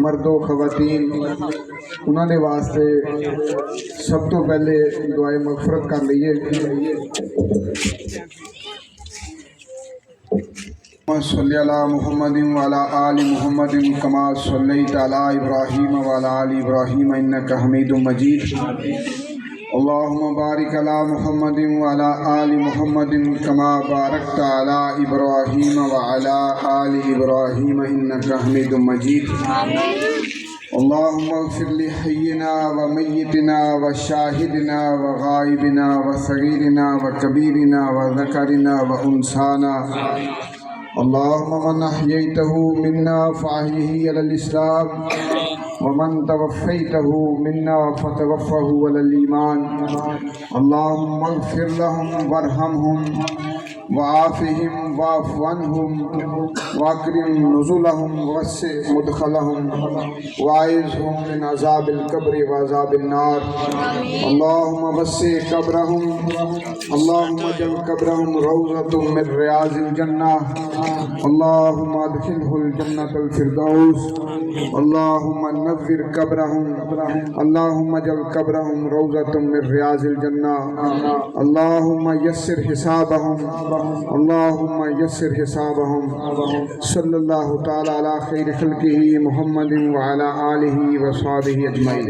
مرد و خواتین انہوں نے واسطے سب تو پہلے دعائے مغفرت کر لیے۔ صلی علی محمد وعلی آل محمد کما صلیت علی ابراہیم وعلی آل ابراہیم انک حمید مجید۔ اللہم بارک علی محمد وعلی آل محمد کما بارکت علی ابراہیم وعلی آل ابراہیم انک حمید مجید۔ اللہم اغفر لحینا ومیتنا وشاہدنا وغائبنا وصغیرنا وکبیرنا وذکرنا وانسانا۔ اللہم من احییتہ منا فاحیہ علی الاسلام ومن توفیتہ منا فتوفہ علی الایمان۔ اللہم اغفر لهم وارحمهم وعافهم واعف عنهم واکرم نزلهم ووسع مدخلهم واعذهم من عذاب القبر وعذاب النار۔ اللہم وسع قبرهم، اللہم اجعل قبرهم روضة من ریاض الجنہ، اللہم ادخلہ الجنة الفردوس، اللہم نور قبرهم، اللہم اجعل قبرهم روضة من ریاض الجنہ، اللہم یسر حسابهم، اللہم یسر حسابهم۔ صلی اللہ تعالی علی خیر خلقہ محمد وعلی آلہ وصحبہ اجمعین۔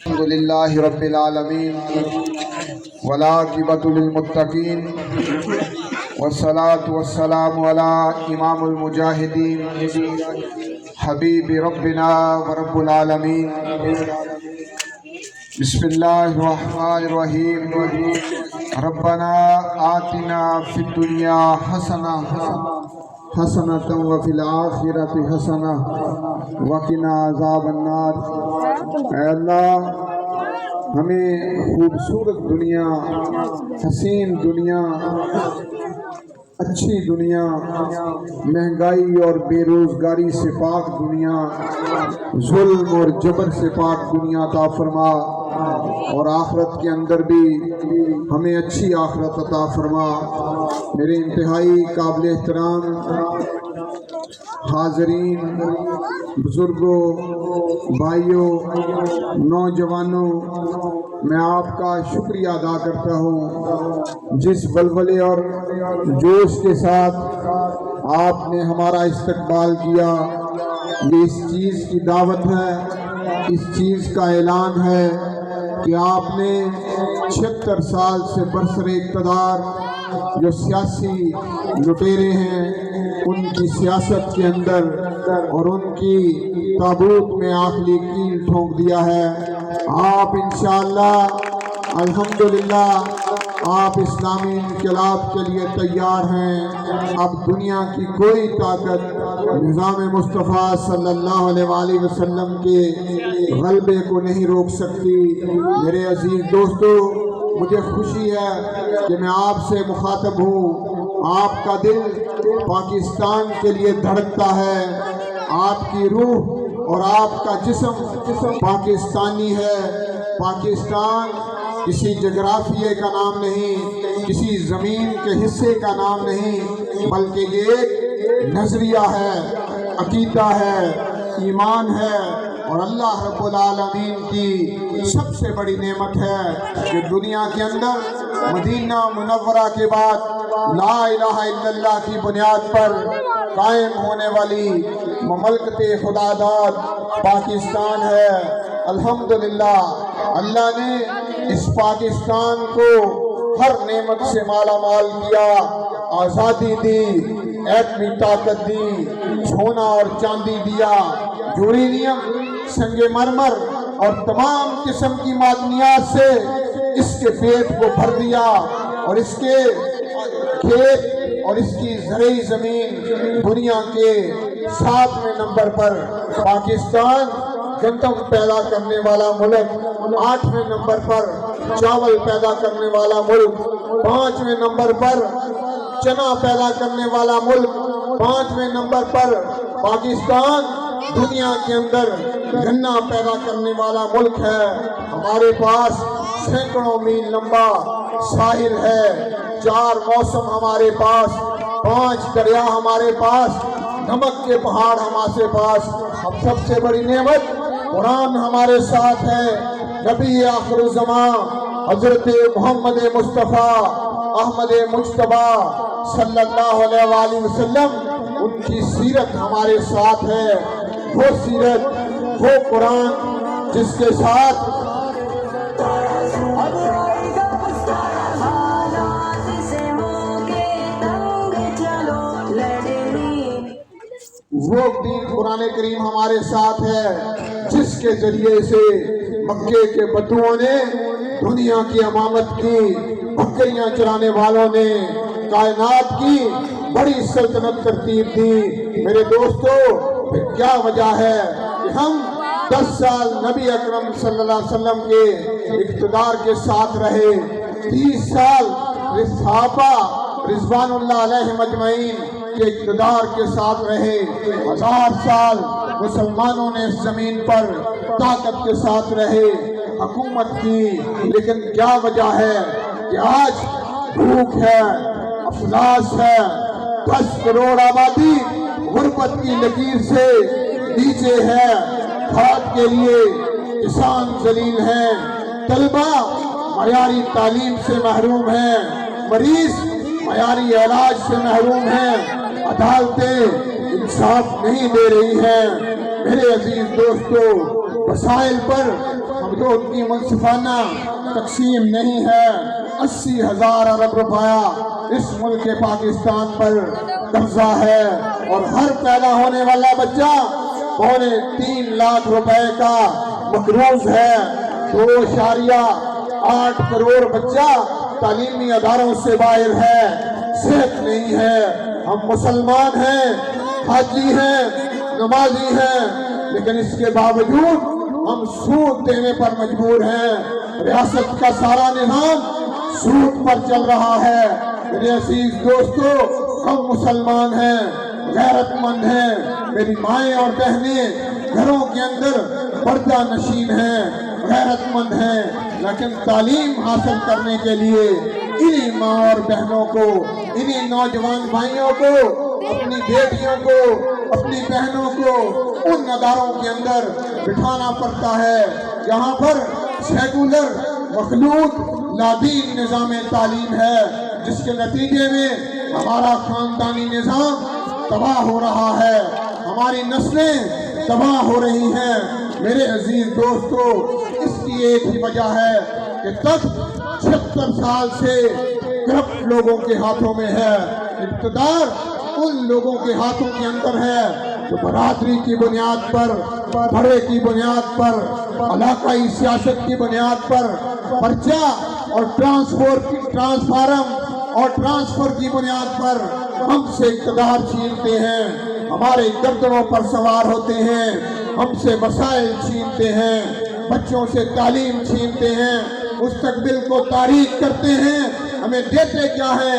الحمد للہ رب العالمین والعاقبۃ للمتقین والصلاة والسلام علی امام المجاہدین حبیب ربنا ورب العالمین۔ بسم اللہ الرحمن الرحیم۔ ربنا آتنا فی الدنیا حسنہ حسنۃ وفی الآخرۃ حسنہ وقنا عذاب النار۔ اے اللہ ہمیں خوبصورت دنیا، حسین دنیا، اچھی دنیا، مہنگائی اور بے روزگاری سے پاک دنیا، ظلم اور جبر سے پاک دنیا عطا فرما، اور آخرت کے اندر بھی ہمیں اچھی آخرت عطا فرما۔ میرے انتہائی قابل احترام حاضرین، بزرگوں، بھائیوں، نوجوانوں، میں آپ کا شکریہ ادا کرتا ہوں جس ولولے اور جوش کے ساتھ آپ نے ہمارا استقبال کیا۔ یہ اس چیز کی دعوت ہے، اس چیز کا اعلان ہے کہ آپ نے 76 سال سے برسر اقتدار جو سیاسی لٹیرے ہیں ان کی سیاست کے اندر اور ان کی تابوت میں آخری کیل ٹھونک دیا ہے۔ آپ انشاءاللہ الحمدللہ آپ اسلامی انقلاب کے لیے تیار ہیں۔ اب دنیا کی کوئی طاقت نظام مصطفیٰ صلی اللہ علیہ وآلہ وسلم کے غلبے کو نہیں روک سکتی۔ میرے عزیز دوستو، مجھے خوشی ہے کہ میں آپ سے مخاطب ہوں۔ آپ کا دل پاکستان کے لیے دھڑکتا ہے، آپ کی روح اور آپ کا جسم پاکستانی ہے۔ پاکستان کسی جغرافیے کا نام نہیں، کسی زمین کے حصے کا نام نہیں، بلکہ یہ ایک نظریہ ہے، عقیدہ ہے، ایمان ہے، اور اللہ رب العالمین کی سب سے بڑی نعمت ہے کہ دنیا کے اندر مدینہ منورہ کے بعد لا الہ الا اللہ کی بنیاد پر قائم ہونے والی مملکت خدا داد پاکستان ہے۔ الحمدللہ اللہ نے اس پاکستان کو ہر نعمت سے مالا مال کیا، آزادی دی، ایٹمی طاقت دی، سونا اور چاندی دیا، یورینیم، سنگ مرمر اور تمام قسم کی معدنیات سے اس کے پیٹ کو بھر دیا، اور اس کے کھیت اور اس کی زرعی زمین دنیا کے 7ویں نمبر پر۔ پاکستان گندم پیدا کرنے والا ملک، 8ویں نمبر پر چاول پیدا کرنے والا ملک، 5ویں نمبر پر چنا پیدا کرنے والا ملک، 5ویں نمبر پر پاکستان دنیا کے اندر گنا پیدا کرنے والا ملک ہے۔ ہمارے پاس سینکڑوں میل لمبا ساحل ہے، 4 موسم ہمارے پاس، 5 دریا ہمارے پاس، نمک کے پہاڑ ہمارے پاس، اب سب سے بڑی نعمت قرآن ہمارے ساتھ ہے۔ نبی آخر الزمان حضرت محمد مصطفیٰ احمد مجتبیٰ صلی اللہ علیہ وآلہ وسلم، ان کی سیرت ہمارے ساتھ ہے۔ وہ سیرت، وہ قرآن جس کے ساتھ وہ دین قرآن کریم ہمارے ساتھ ہے جس کے ذریعے سے مکے کے بدوؤں نے دنیا کی امامت کی، بکریاں چرانے والوں نے کائنات کی بڑی سلطنت ترتیب دی۔ میرے دوستو، کیا وجہ ہے کہ ہم 10 سال نبی اکرم صلی اللہ علیہ وسلم کے اقتدار کے ساتھ رہے، 30 سال صحابہ رضوان اللہ علیہ مجمعین کے اقتدار کے ساتھ رہے، 1000 سال مسلمانوں نے اس زمین پر طاقت کے ساتھ رہے، حکومت کی، لیکن کیا وجہ ہے کہ آج بھوک ہے، افلاس ہے، 10 کروڑ آبادی غربت کی لکیر سے نیچے ہے، کھاد کے لیے کسان ذلیل ہیں، طلبہ معیاری تعلیم سے محروم ہیں، مریض معیاری علاج سے محروم ہیں، عدالتیں انصاف نہیں دے رہی ہیں۔ میرے عزیز دوستو، وسائل پر ہم جو ان کی منصفانہ تقسیم نہیں ہے، 80,000 ارب روپیہ اس ملک پاکستان پر قبضہ ہے، اور ہر پیدا ہونے والا بچہ 3.25 لاکھ روپے کا مقروض ہے، 2.8 کروڑ بچہ تعلیمی اداروں سے باہر ہے، صحت نہیں ہے۔ ہم مسلمان ہیں، حاجی ہیں، نمازی ہیں، لیکن اس کے باوجود ہم سود دینے پر مجبور ہیں، ریاست کا سارا نظام سود پر چل رہا ہے۔ میرے عزیز دوستو، ہم مسلمان ہیں، غیرت مند ہیں، میری مائیں اور بہنیں گھروں کے اندر پردہ نشین ہیں، غیرت مند ہیں، لیکن تعلیم حاصل کرنے کے لیے انہی ماں اور بہنوں کو، انہی نوجوان بھائیوں کو، اپنی بیٹیوں کو، اپنی بہنوں کو ان اداروں کے اندر بٹھانا پڑتا ہے جہاں پر سیکولر مخلوط لادین نظام تعلیم ہے، جس کے نتیجے میں ہمارا خاندانی نظام تباہ ہو رہا ہے، ہماری نسلیں تباہ ہو رہی ہیں۔ میرے عزیز دوستو، اس کی ایک ہی وجہ ہے کہ تخت 76 سال سے کرپٹ لوگوں کے ہاتھوں میں ہے، اقتدار ان لوگوں کے ہاتھوں کے اندر ہے جو برادری کی بنیاد پر، بڑے کی بنیاد پر، علاقائی سیاست کی بنیاد پر پرچہ اور ٹرانسفارم اور ٹرانسفر کی بنیاد پر ہم سے اقتدار چھینتے ہیں، ہمارے گردنوں پر سوار ہوتے ہیں، ہم سے مسائل چھینتے ہیں، بچوں سے تعلیم چھینتے ہیں، مستقبل کو تاریک کرتے ہیں۔ ہمیں دیتے کیا ہے؟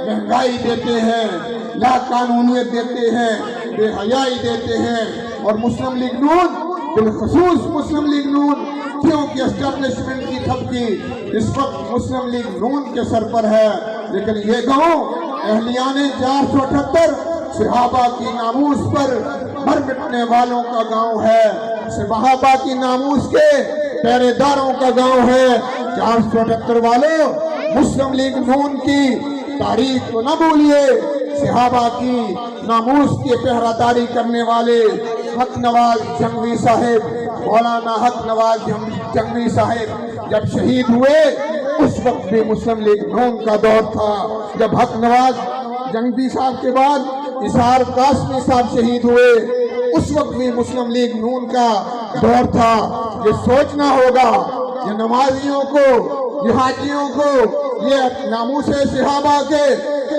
مہنگائی دیتے ہیں، لا قانونیت دیتے ہیں، بے حیائی دیتے ہیں۔ اور مسلم لیگ نون، بالخصوص مسلم لیگ نون، کیونکہ اسٹیبلشمنٹ کی تھپکی اس وقت مسلم لیگ نون کے سر پر ہے، لیکن یہ گاؤں اہلیان 478 صحابہ کی ناموس پر مر مٹنے والوں کا گاؤں ہے، صحابہ کی ناموس کے پہرے داروں کا گاؤں ہے۔ 478 والوں، مسلم لیگ نون کی تاریخ کو نہ بھولیے، صحابہ کی ناموس کی پہرہ داری کرنے والے حق نواز جنگوی صاحب، مولانا حق نواز جنگوی صاحب جب شہید ہوئے اس وقت بھی مسلم لیگ نون کا دور تھا۔ جب حق نواز جنگوی صاحب کے بعد اسحار قاسمی صاحب شہید ہوئے اس وقت بھی مسلم لیگ نون کا دور تھا۔ یہ سوچنا ہوگا، یہ نمازیوں کو، یہ حاجیوں کو، یہ ناموس صحابہ کے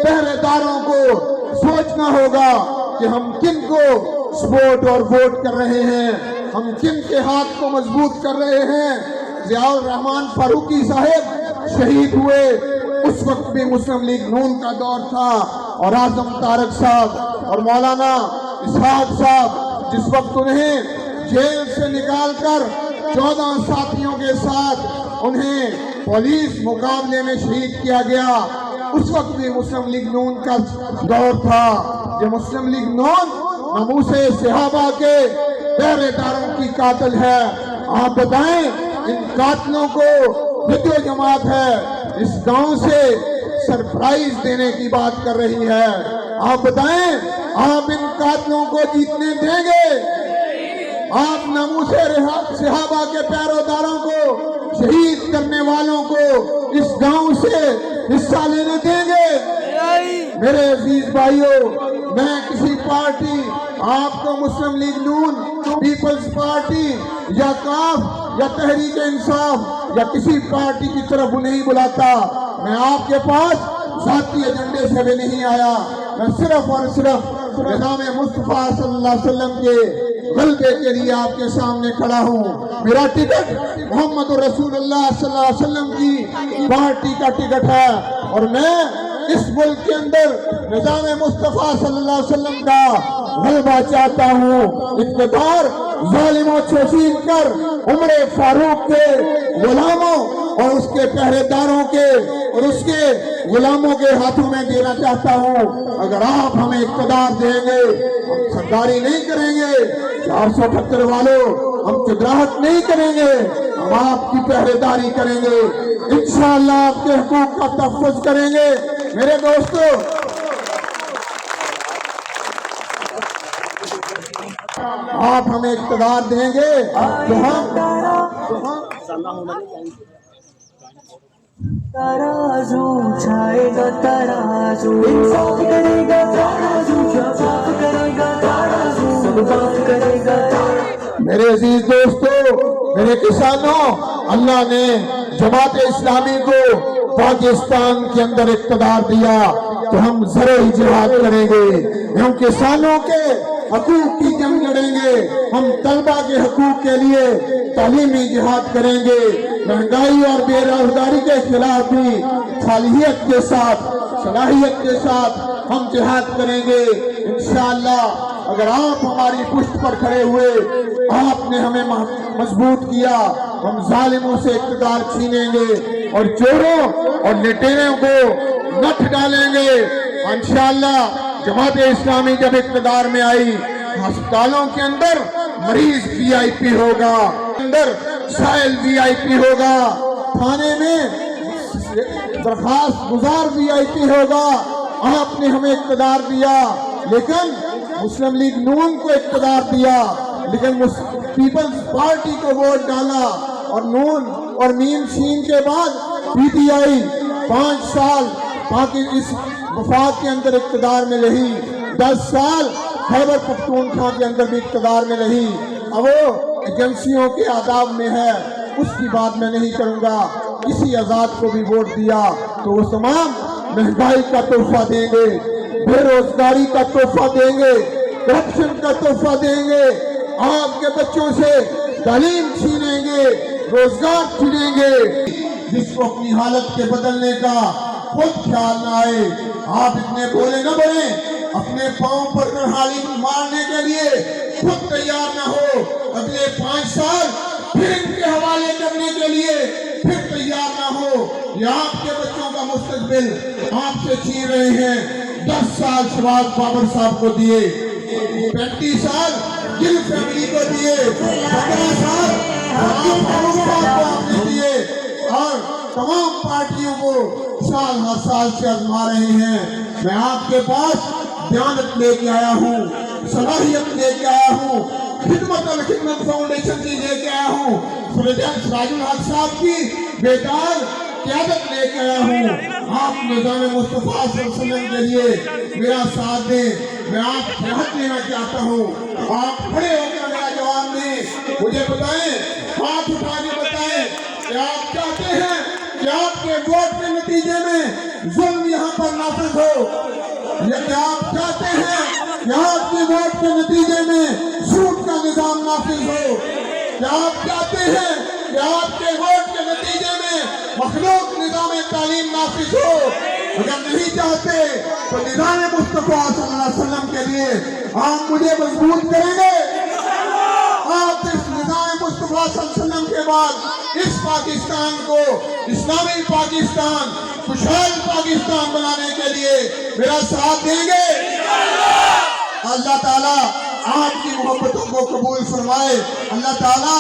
پہرے داروں کو سوچنا ہوگا کہ ہم کن کو سپورٹ اور ووٹ کر رہے ہیں، ہم کن کے ہاتھ کو مضبوط کر رہے ہیں۔ ضیاء الرحمن فاروقی صاحب شہید ہوئے اس وقت بھی مسلم لیگ نون کا دور تھا، اور اعظم طارق صاحب اور مولانا اسحاق صاحب جس وقت انہیں جیل سے نکال کر 14 ساتھیوں کے ساتھ انہیں پولیس مقابلے میں شہید کیا گیا اس وقت بھی مسلم لیگ نون کا دور تھا۔ یہ مسلم لیگ نون ناموس صحابہ کے پہرے داروں کی قاتل ہے۔ آپ بتائیں، ان قاتلوں کو ویڈیو جماعت ہے اس گاؤں سے سرپرائز دینے کی بات کر رہی ہے۔ آپ بتائیں، آپ ان قاتلوں کو جیتنے دیں گے؟ آپ ناموس صحابہ کے پیروداروں کو، شہید کرنے والوں کو اس گاؤں سے حصہ لینے دیں گے؟ میرے عزیز بھائیوں، میں کسی پارٹی، آپ کو مسلم لیگ نون، پیپلز پارٹی یا کاف یا تحریک انصاف یا کسی پارٹی کی طرف نہیں بلاتا۔ میں آپ کے پاس ذاتی ایجنڈے سے بھی نہیں آیا، میں صرف اور صرف نظام مصطفیٰ صلی اللہ علیہ وسلم کے غلبے کے لیے آپ کے سامنے کھڑا ہوں۔ میرا ٹکٹ محمد رسول اللہ صلی اللہ علیہ وسلم کی پارٹی کا ٹکٹ ہے، اور میں اس ملک کے اندر نظام مصطفیٰ صلی اللہ علیہ وسلم کا غلبہ چاہتا ہوں۔ اقتدار ظالموں سے چھین کر عمر فاروق کے غلاموں اور اس کے پہرے داروں کے اور اس کے غلاموں کے ہاتھوں میں دینا چاہتا ہوں۔ اگر آپ ہمیں اقتدار دیں گے، ہم سرداری نہیں کریں گے، 478 والوں ہم چدراہٹ نہیں کریں گے، ہم آپ کی پہرے داری کریں گے، انشاءاللہ آپ کے حقوق کا تحفظ کریں گے۔ میرے دوستو، آپ ہمیں اقتدار دیں گے تو ہم ترازو چھائے گا، ترازو انصاف کرے گا، ترازو شفاف کرے گا، ترازو سب بات کرے گا۔ میرے عزیز دوستو، میرے کسانوں، اللہ نے جماعت اسلامی کو پاکستان کے اندر اقتدار دیا تو ہم زرعی جہاد کریں گے، ہم کسانوں کے हकूक की जंग लड़ेंगे, हम तलबा के हकूक के लिए तालीमी जिहाद करेंगे, महंगाई और बेरोजगारी के खिलाफ भी सालियत के साथ, सलाहियत के साथ हम जिहाद करेंगे इंशाअल्लाह। अगर आप हमारी पुष्ट पर खड़े हुए, आपने हमें मजबूत किया, हम जालिमों से इक़्तिदार छीनेंगे और चोरों और लुटेरों को नठ डालेंगे इंशाअल्लाह। जमात इस्लामी जब इक़्तिदार में आई, अस्पतालों के अंदर मरीज VIP होगा, अंदर साइल VIP होगा, थाने में दरखास्त गुजार VIP होगा। आपने हमें इक़्तिदार दिया, लेकिन मुस्लिम लीग नून को इक़्तिदार दिया, लेकिन पीपल्स पार्टी को वोट डाला और नून और मीम शीन के बाद PTI 5 साल ताकि इस वफाक के अंदर इक़्तिदार में रही, 10 साल खैबर पख्तूनख्वा के अंदर भी इक़्तिदार में रही। अब वो एजेंसियों के आदाब में है, उसकी बात मैं नहीं करूँगा। किसी आज़ाद को भी वोट दिया तो वो तमाम महंगाई का तोहफा देंगे, बेरोजगारी का तोहफा देंगे, करप्शन का तोहफा देंगे, आपके बच्चों से तालीम छीनेंगे, रोजगार छीनेंगे। जिसको अपनी हालत के बदलने का खुद ख्याल न आए, आप इतने भोले न बने, अपने पांव पर कुल्हाड़ी मारने के लिए खुद तैयार न हो, अगले 5 साल फिर इनके हवाले करने के लिए फिर तैयार ना हो। ये आपके बच्चों का मुस्तकबिल आपसे छीन रहे हैं। 10 साल शहबाज बाबर साहब को दिए, 35 साल गिल फैमिली को दिए, 15 साल फारूक साहब को आपने दिए और तमाम पार्टियों को साल हर साल से आजमा रहे हैं। मैं आपके पास ध्यान लेके आया हूँ, सलाहियत लेके आया हूँ, खिदमत फाउंडेशन की लेके आया हूँ, सिराजुल हक साहब की बेदार क़यादत लेके आया हूँ। आप निज़ाम मुस्तफ़ा सल्लल्लाहु अलैहि वसल्लम के लिए मेरा साथ दें। मैं आपसे हक लेना चाहता हूँ, आप खड़े होकर मेरा जवाब दें, मुझे बताएं, हाथ उठा के बताएं कि आप चाहते हैं कि आपके वोट के नतीजे में जुल्म यहाँ पर नाफिज हो, या कि आप चाहते हैं कि आपके वोट के नतीजे में सूद का निजाम नाफिज हो, क्या आप चाहते हैं कि आपके वोट के नतीजे में मखलूक निजाम तालीम नाफिज हो? अगर नहीं चाहते तो निजाम मुस्तफ़ा सल्लल्लाहु अलैहि वसल्लम के लिए आप मुझे मजबूत करेंगे। आप इस निजाम मुस्तफ़ा सल्लल्लाहु अलैहि वसल्लम के बाद इस पाकिस्तान को इस्लामी पाकिस्तान, खुशहाल पाकिस्तान बनाने के लिए मेरा साथ देंगे। अल्लाह ताला आपकी मोहब्बतों को कबूल फरमाए, अल्लाह ताला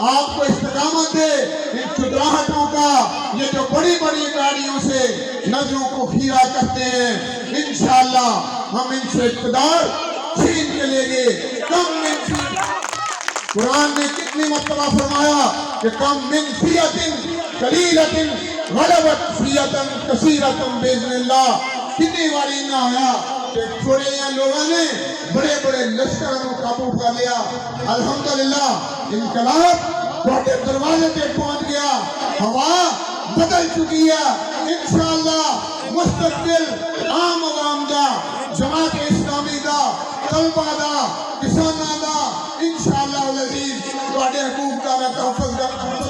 आपको इस्तिकामत दे। इन चुदराहटों का, ये जो बड़ी बड़ी गाड़ियों से नजरों को खीरा करते हैं, इंशाअल्लाह हम इनसे इक़्तिदार छीन के लेंगे। कम मिन, कुरान ने कितनी मर्तबा फरमाया कि कम मिन फियतिन कलीलतिन गलबत फियतन कसीरतन बिइज़्निल्लाह। कितनी बारी ना होया थोड़े यहाँ लोगों ने बड़े बड़े लश्करों को काबू कर लिया। अल्हम्दुलिल्लाह इनकलाब ਤੁਹਾਡੇ दरवाजे पे पहुंच गया, हवा बदल चुकी है। इंशाअल्लाह मुस्तकबिल आम आवाम दा, जमात इस्लामी दा, तलबा दा, किसानां दा इंशाअल्लाह अज़ीज ਤੁਹਾਡੇ हकूक का मैं तहफ़्फ़ुज़ करूंगा।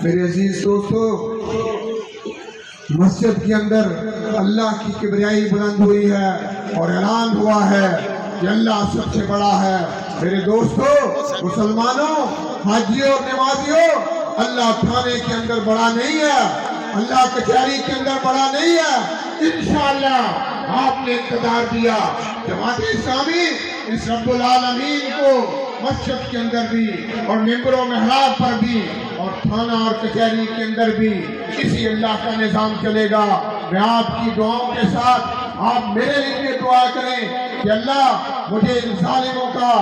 मेरे अजीज दोस्तों, मस्जिद के अंदर अल्लाह की किबरियाई बुलंद हुई है और ऐलान हुआ है कि अल्लाह सबसे बड़ा है। मेरे दोस्तों, मुसलमानों, हाजियों, नमाजियों, अल्लाह थाने के अंदर बड़ा नहीं है, अल्लाह कचहरी के अंदर बड़ा नहीं है। इंशाअल्लाह आपने इक़्तिदार दिया, जमात इस्लामी इस रब्बुल आलमीन को मस्जिद के अंदर भी और मिंबरों महराब पर भी और थाना और कचहरी के अंदर भी इसी अल्लाह का निज़ाम चलेगा। मैं आपकी दुआओं के साथ आप मेरे लिए दुआ करें कि अल्लाह मुझे इन जालिमों का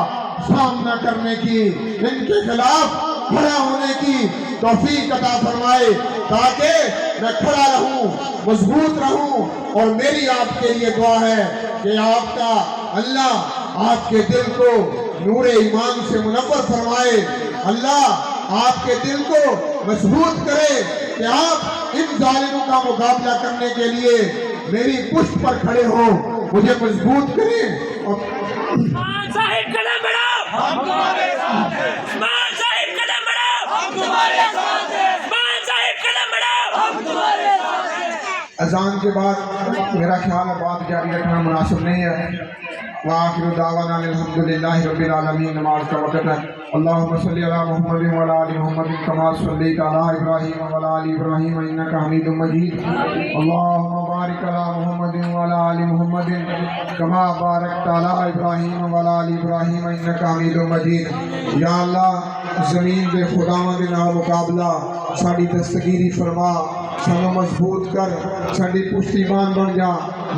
सामना करने की, इनके खिलाफ खड़ा होने की तौफीक अता फरमाए, ताकि मैं खड़ा रहूं, मजबूत रहूं। और मेरी आपके लिए दुआ है कि आपका अल्लाह आपके दिल को नूरे ईमान से मुनव्वर फरमाए, अल्लाह आपके दिल को मजबूत करे कि आप इन जालिमों का मुकाबला करने के लिए मेरी पुष्ट पर खड़े हों, मुझे मजबूत करें और साहिब कदम बढ़ाओ, हम तुम्हारे साथ हैं। उस्मान साहिब कदम बढ़ाओ, हम तुम्हारे साथ हैं। उस्मान साहिब कदम बढ़ाओ, हम तुम्हारे साथ हैं। अजान के बाद मेरा ख्याल है बात जारी रखना मुनासिब नहीं है। वाखिर दावाना अल्हम्दुलिल्लाहि रब्बिल आलमीन। नमाज का वक़्त है। अल्लाहुम्मा सल्लि अला मुहम्मद व अला आलि मुहम्मद कमा सल्लैता अला इब्राहीम व अला आलि इब्राहीम इन्नका हमीदुम मजीद। अल्लाहुम्मा बारिक अला मुहम्मद व अला आलि मुहम्मद कमा बारकता अला इब्राहीम व अला आलि इब्राहीम इन्नका हमीदुम मजीद। या अल्लाह ज़मीन दे खुदावां दे नाल मुकाबला साडी दस्तगीरी फरमा, सानू मजबूत कर, साडी पुश्तीमान बन जा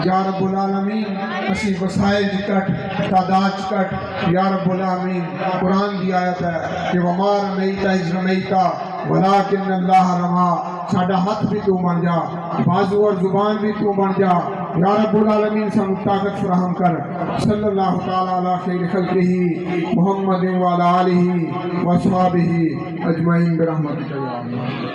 या रब्बुल आलमीन। असी वसाइल दी कट तादाद कट या रब्बुल आलमीन। कुरान दी आयत है कि वमा रमैता इज़ रमैता वलाकिन अल्लाह रमा। साडा हाथ भी तू बन जा, बाजू और जुबान भी तू बन जा या रब्बुल आलमीन। सानू ताकत फराहम कर। सल्लल्लाहु तआला अला खैर खल्किही मुहम्मद व अला आलिही व अस्हाबिही अजमईन बिरहमतिका या अल्लाह।